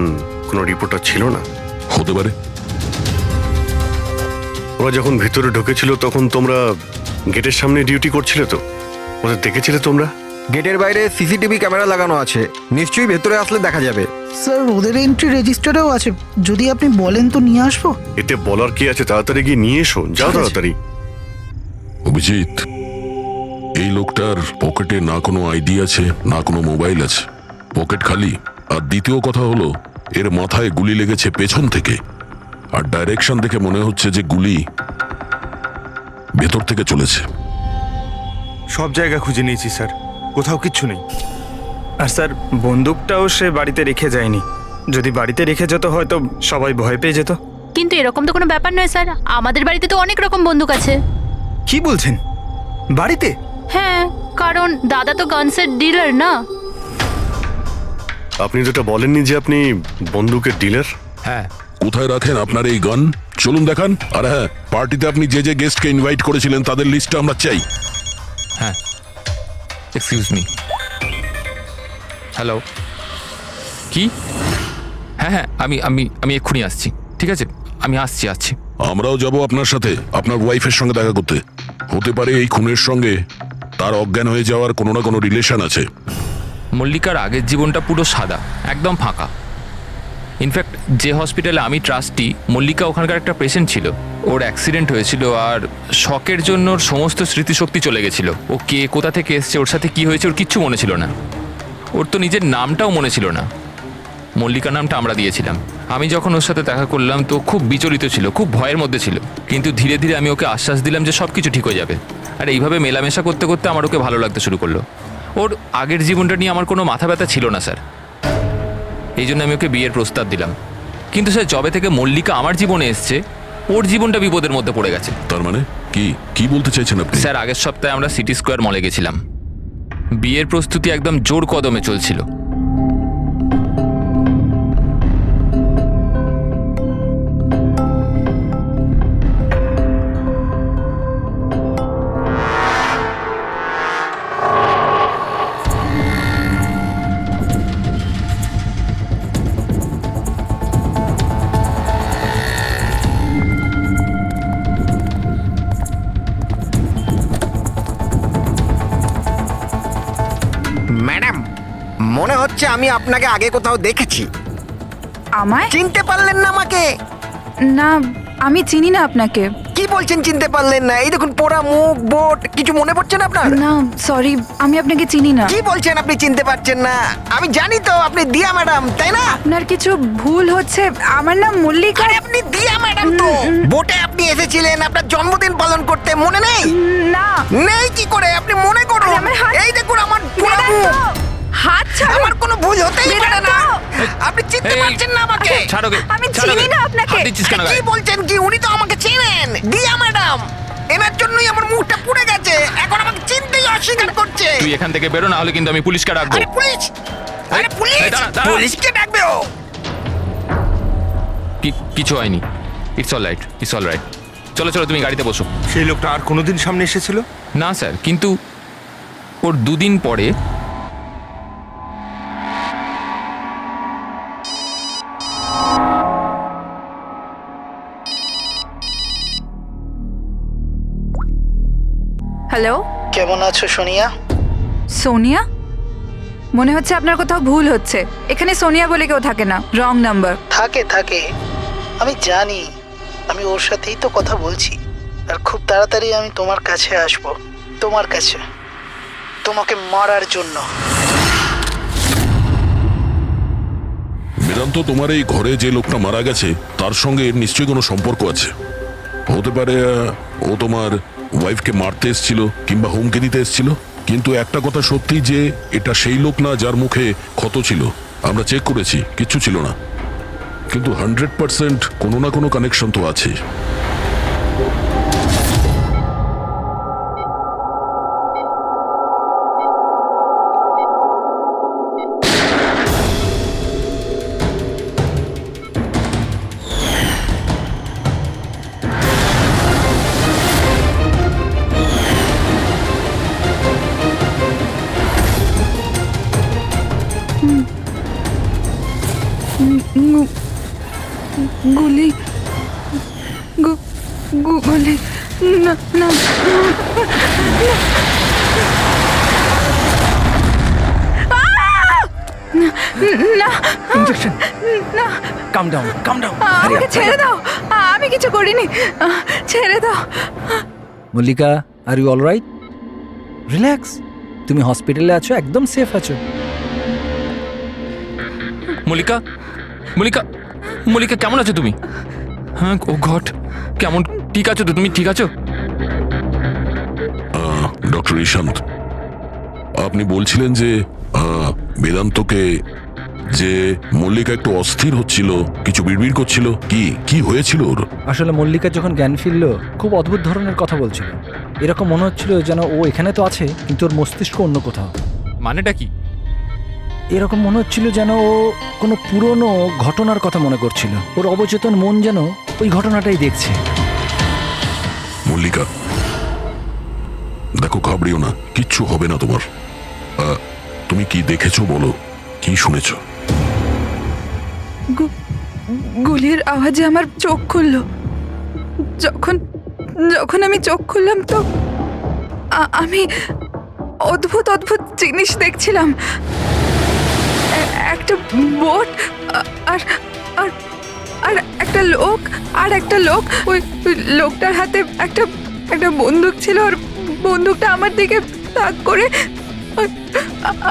কোনো রিপোর্টার ছিল না? হতে পারে। ওরা যখন ভিতরে ঢুকেছিল তখন তোমরা গেটের সামনে ডিউটি করছিলে, তো ওদের দেখেছিলে তোমরা? গেটের বাইরে সিসিটিভি ক্যামেরা লাগানো আছে, নিশ্চয়ই ভেতরে আসলে দেখা যাবে। স্যার, ওদের এন্ট্রি রেজিস্টারেও আছে, যদি আপনি বলেন তো নিয়ে আসবো। এতে বলার কি আছে, তাড়াতাড়ি গিয়ে নিয়ে এসো, যাও তাড়াতাড়ি। অভিজিৎ, এই লোকটার পকেটে না কোনো আইডি আছে না কোনো মোবাইল আছে, পকেট খালি। আর দ্বিতীয় কথা হলো, এর মাথায় গুলি লেগেছে পেছন থেকে, আর ডাইরেকশন দেখে মনে হচ্ছে যে গুলি ভেতর থেকে চলেছে। সব জায়গা খুঁজে নিয়েছি স্যার, কোথাও কিচ্ছু নেই। আর স্যার, বন্দুকটাও সে বাড়িতে রেখে যায়নি। যদি বাড়িতে রেখে যেত হয়তো সবাই ভয় পেয়ে যেত। কিন্তু এরকম তো কোনো ব্যাপার নয় স্যার, আমাদের বাড়িতে তো অনেক রকম বন্দুক আছে। কি বলছেন, বাড়িতে? হ্যাঁ, কারণ দাদা তো গানসের ডিলার না। আপনি যেটা বলেননি যে আপনি বন্দুকের ডিলার? হ্যাঁ। কোথায় রাখেন আপনার এই গান? চলুন দেখান। আর হ্যাঁ, পার্টিতে আপনি যে যে গেস্টকে ইনভাইট করেছিলেন তাদের লিস্টটা আমরা চাই। হ্যাঁ, এক্সকিউজ মি। হ্যালো, কি? হ্যাঁ হ্যাঁ, আমি আমি আমি এক্ষুনি আসছি। ঠিক আছে, আমি আসছি। আমরাও যাব আপনার সাথে, আপনার ওয়াইফের সঙ্গে দেখা করতে। হতে পারে এই খুনের সঙ্গে তার অজ্ঞান হয়ে যাওয়ার কোনো না কোনো রিলেশন আছে। মল্লিকার আগের জীবনটা পুরো সাদা, একদম ফাঁকা। ইনফ্যাক্ট যে হসপিটালে আমি ট্রাস্টি, মল্লিকা ওখানকার একটা পেশেন্ট ছিল। ওর অ্যাক্সিডেন্ট হয়েছিল আর শকের জন্য ওর সমস্ত স্মৃতিশক্তি চলে গেছিল। ও কে, কোথা থেকে এসছে, ওর সাথে কি হয়েছে, ওর কিচ্ছু মনে ছিল না। ওর তো নিজের নামটাও মনে ছিল না। মল্লিকা নামটা আমরা দিয়েছিলাম। আমি যখন ওর সাথে দেখা করলাম তো খুব বিচলিত ছিল, খুব ভয়ের মধ্যে ছিল। কিন্তু ধীরে ধীরে আমি ওকে আশ্বাস দিলাম যে সব কিছু ঠিক হয়ে যাবে। আর এইভাবে মেলামেশা করতে করতে আমার ওকে ভালো লাগতে শুরু করলো। ওর আগের জীবনটা নিয়ে আমার কোনো মাথা ব্যথা ছিল না স্যার, এই জন্য আমি ওকে বিয়ের প্রস্তাব দিলাম। কিন্তু স্যার, যবে থেকে মল্লিকা আমার জীবনে এসছে, ওর জীবনটা বিপদের মধ্যে পড়ে গেছে। তার মানে কি বলতে চাইছেন আপনি? স্যার, আগের সপ্তাহে আমরা সিটি স্কোয়ার মলে গেছিলাম। বিয়ের প্রস্তুতি একদম জোর কদমে চলছিল। হচ্ছে আমি আপনাকে আগে কোথাও দেখেছি। আমায় চিনতে পারলেন না আমাকে? না, আমি চিনি না আপনাকে। কি বলছেন চিনতে পারলেন না? এই দেখুন পোড়া মুখ, বোট, কিছু মনে পড়ছে না আপনার? না সরি, আমি আপনাকে চিনি না। কি বলছেন আপনি চিনতে পারছেন না? আমি জানি তো আপনি দিয়া ম্যাডাম, তাই না? আপনার কিছু ভুল হচ্ছে। আমার নাম মল্লিকা। আরে আপনি দিয়া ম্যাডাম তো। বোটে আপনি এসেছিলেন আপনার জন্মদিন পালন করতে, মনে নেই? না। নেই কি করে? আপনি মনে করুন। এই দেখুন আমার পোড়া মুখ। হাত ছাড়ো। আমার কোনো ভুল হতেই পারে না। আপনি চিনতে পারছেন না আমাকে? আমি চিনি না আপনাকে। কি বলছেন কি? উনি তো আমাকে চেনেন, দিয়া ম্যাডাম। এনার জন্যই আমার মুখটা পুড়ে গেছে, এখন আমাকে চিনতেই অস্বীকার করছে। তুই এখান থেকে বেরো, না হলে কিন্তু আমি পুলিশকে ডাকবো। আরে পুলিশ? আরে পুলিশ? পুলিশকে ডাকবে ও? কিছু হয়নি, it's all right, it's all right. চলো চলো, তুমি গাড়িতে বসো। সেই লোকটা আর কোনোদিন সামনে এসেছিল? না স্যার, কিন্তু ওর 2 দিন পরে হ্যালো, কেমন আছো সোনিয়া? সোনিয়া? মনে হচ্ছে আপনার কোথাও ভুল হচ্ছে। এখানে সোনিয়া বলে কেউ থাকে না, রং নাম্বার। থাকে থাকে, আমি জানি। আমি ওর সাথেই তো কথা বলছি। আর খুব তাড়াতাড়ি আমি তোমার কাছে আসব, তোমার কাছে, তোমাকে মারার জন্য। বেদান্ত, তোমার এই ঘরে যে লোকটা মারা গেছে তার সঙ্গে এর নিশ্চয়ই কোনো সম্পর্ক আছে। হতে পারে ও তোমার ওয়াইফকে মারতে এসেছিল কিংবা হুমকি দিতে এসেছিল। কিন্তু একটা কথা সত্যি যে এটা সেই লোক না যার মুখে ক্ষত ছিল। আমরা চেক করেছি, কিচ্ছু ছিল না। কিন্তু 100% কোনো না কোনো কানেকশন তো আছে। গুলি, গুলি, না না না, ইনজেকশন। না, কাম ডাউন, কাম ডাউন। আমাকে ছেড়ে দাও, আমি কিছু করিনি, ছেড়ে দাও। Mallika, are you all right? Relax, তুমি হসপিটালে আছো, একদম সেফ আছো। মল্লিকা, মল্লিকা, মল্লিকা কেমন আছো তুমি? হ্যাঁ, ও গড, কেমন, ঠিক আছো তো তুমি? ঠিক আছো? ডক্টর ইশান্ত, আপনি বলছিলেন যে বেদান্তকে, যে মল্লিকা একটু অস্থির হচ্ছিল, কিছু বিড়বিড় করছিল। কি হয়েছিল ওর? আসলে মল্লিকা যখন জ্ঞান ফিরল, খুব অদ্ভুত ধরনের কথা বলছিল। এরকম মনে হচ্ছিল যেন ও এখানে তো আছে, কিন্তু ওর মস্তিষ্ক অন্য কোথাও। মানেটা কি? এরকম মনে হচ্ছিল যেন ও কোনো পুরনো ঘটনার কথা মনে করছিল। ওর অবচেতন মন যেন ওই ঘটনাটাই দেখছে। মল্লিকা, দেখো, ঘাবড়িও না, কিচ্ছু হবে না তোমার। তুমি কি দেখেছো বলো, কি শুনেছো? গুলির আওয়াজে আমার চোখ খুললো। যখন আমি চোখ খুললাম তো আমি অদ্ভুত অদ্ভুত জিনিস দেখছিলাম। একটা বোট, আর আর আর একটা লোক, ওই লোকটার হাতে একটা বন্দুক ছিল। আর বন্দুকটা আমার দিকে তাক করে,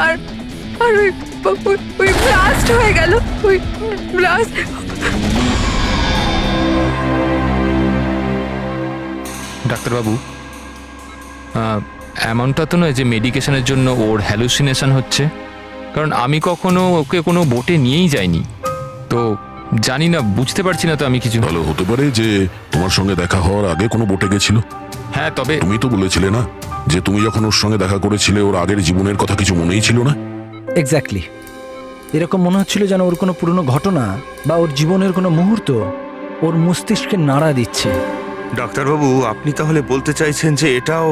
আর ওই ব্লাস্ট হয়ে গেল, ওই ব্লাস্ট। ডাক্তারবাবু, এমনটা তো নয় যে মেডিকেশনের জন্য ওর হ্যালুসিনেশন হচ্ছে, কারণ আমি কখনো ওকে কোনো বোটে নিয়েই যাইনি, তো জানি না, বুঝতে পারছি না তো আমি কিছু। ভালো হতে পারে যে তোমার সঙ্গে দেখা হওয়ার আগে কোনো বোটে গেছিল। হ্যাঁ, তবে তুমি তো বলেছিলে না যে তুমি যখন ওর সঙ্গে দেখা করেছিলে ওর আগের জীবনের কথা কিছু মনেই ছিল না? এক্স্যাক্টলি, এরকম মনে হচ্ছিল যেন ওর কোনো পুরনো ঘটনা বা ওর জীবনের কোনো মুহূর্ত ওর মস্তিষ্কে নাড়া দিচ্ছে। ডাক্তারবাবু, আপনি তাহলে বলতে চাইছেন যে এটাও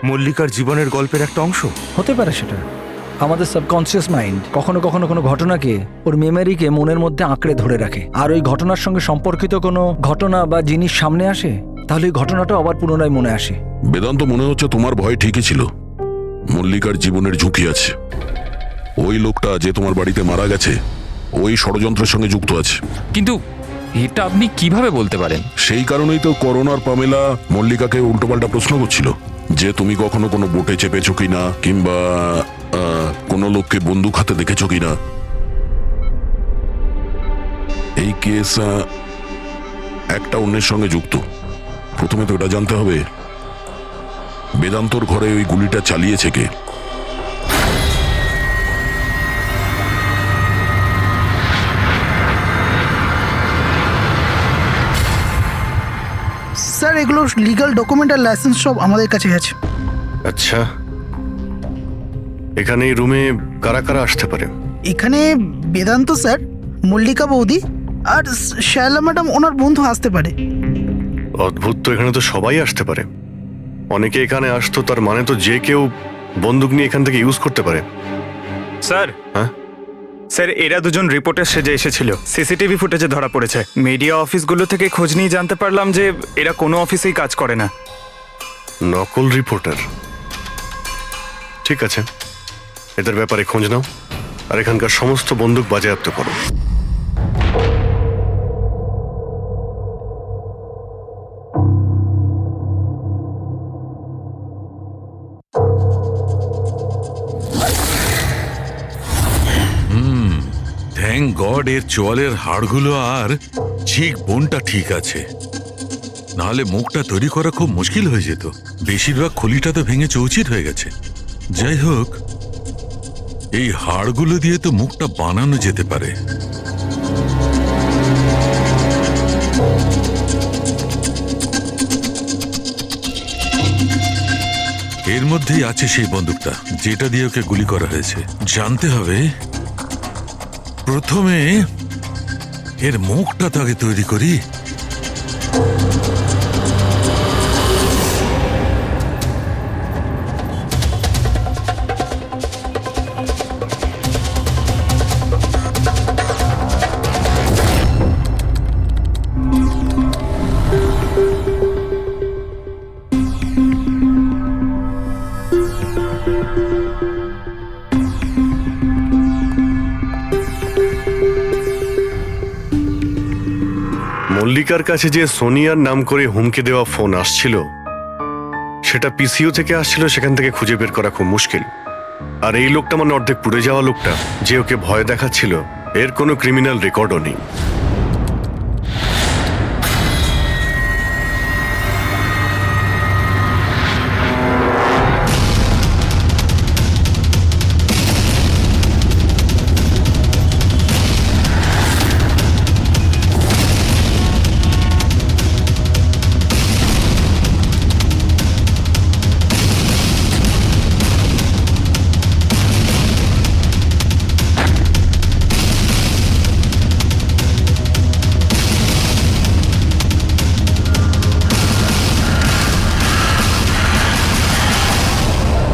মল্লিকার জীবনের গল্পের একটা অংশ? হতে পারে সেটা। আমাদের সাবকনসিয়াস মাইন্ড কখনো কখনো কোনো ঘটনাকে, ওর মেমোরিকে মনের মধ্যে আঁকড়ে ধরে রাখে। আর ওই ঘটনার সঙ্গে সম্পর্কিত কোনো ঘটনা বা জিনিস সামনে আসে, তাহলে ওই ঘটনাটা আবার পুনরায় মনে আসে। বেদান্ত, মনে হচ্ছে তোমার ভয় ঠিকই ছিল। মল্লিকার জীবনের ঝুঁকি আছে। ও ওই লোকটা যে তোমার বাড়িতে মারা গেছে ওই ষড়যন্ত্রের সঙ্গে যুক্ত আছে। কিন্তু এটা আপনি কিভাবে বলতে পারেন? সেই কারণেই তো করোনার পামেলা মল্লিকাকে উল্টোপাল্টা প্রশ্ন করছিল যে তুমি কখনো কোনো বোটে চেপেছো কিনা, কিংবা কোনো লোককে বন্দুক হাতে দেখেছো কিনা। এই কেস একটা অন্যের সঙ্গে যুক্ত। প্রথমে তো এটা জানতে হবে বেদান্তর ঘরে ওই গুলিটা চালিয়েছে কে। স্যার এগুলো লিগ্যাল ডকুমেন্ট আর লাইসেন্স সব আমাদের কাছে আছে। আচ্ছা, এখানে এই রুমে কারা কারা আসতে পারে? এখানে বেদান্ত স্যার, মল্লিকা বৌদি আর শায়লা ম্যাডাম ওনার বন্ধু আসতে পারে। অদ্ভুত তো, এখানে তো সবাই আসতে পারে। অনেকে এখানে আসতো, তার মানে তো যে কেউ বন্দুক নিয়ে এখান থেকে ইউজ করতে পারে। স্যার, হ্যাঁ স্যার, এরা দুজন রিপোর্টার সেজে এসেছিল, সিসিটিভি ফুটেজে ধরা পড়েছে। মিডিয়া অফিসগুলো থেকে খোঁজ নিয়ে জানতে পারলাম যে এরা কোনো অফিসেই কাজ করে না। নকল রিপোর্টার? ঠিক আছে, এদের ব্যাপারে খোঁজ নাও আর এখানকার সমস্ত বন্দুক বাজেয়াপ্ত করো। থ্যাংক গড এর চোয়ালের হাড়গুলো আর চিক বোনটা ঠিক আছে, নাহলে মুখটা তৈরি করা খুব মুশকিল হয়ে যেত। বেশিরভাগ খুলিটা তো ভেঙে চৌচির হয়ে গেছে। যাই হোক, এই হাড়গুলো দিয়ে তো মুখটা বানানো যেতে পারে। এর মধ্যেই আছে সেই বন্দুকটা যেটা দিয়ে ওকে গুলি করা হয়েছে। জানতে হবে প্রথমে এর মুখটা তো আগে তৈরি করি। মল্লিকার কাছে যে সোনিয়ার নাম করে হুমকি দেওয়া ফোন আসছিল, সেটা পিসিও থেকে আসছিল, সেখান থেকে খুঁজে বের করা খুব মুশকিল। আর এই লোকটা মানে অর্ধেক পুড়ে যাওয়া লোকটা যে ওকে ভয় দেখাচ্ছিল, এর কোনো ক্রিমিনাল রেকর্ডও নেই।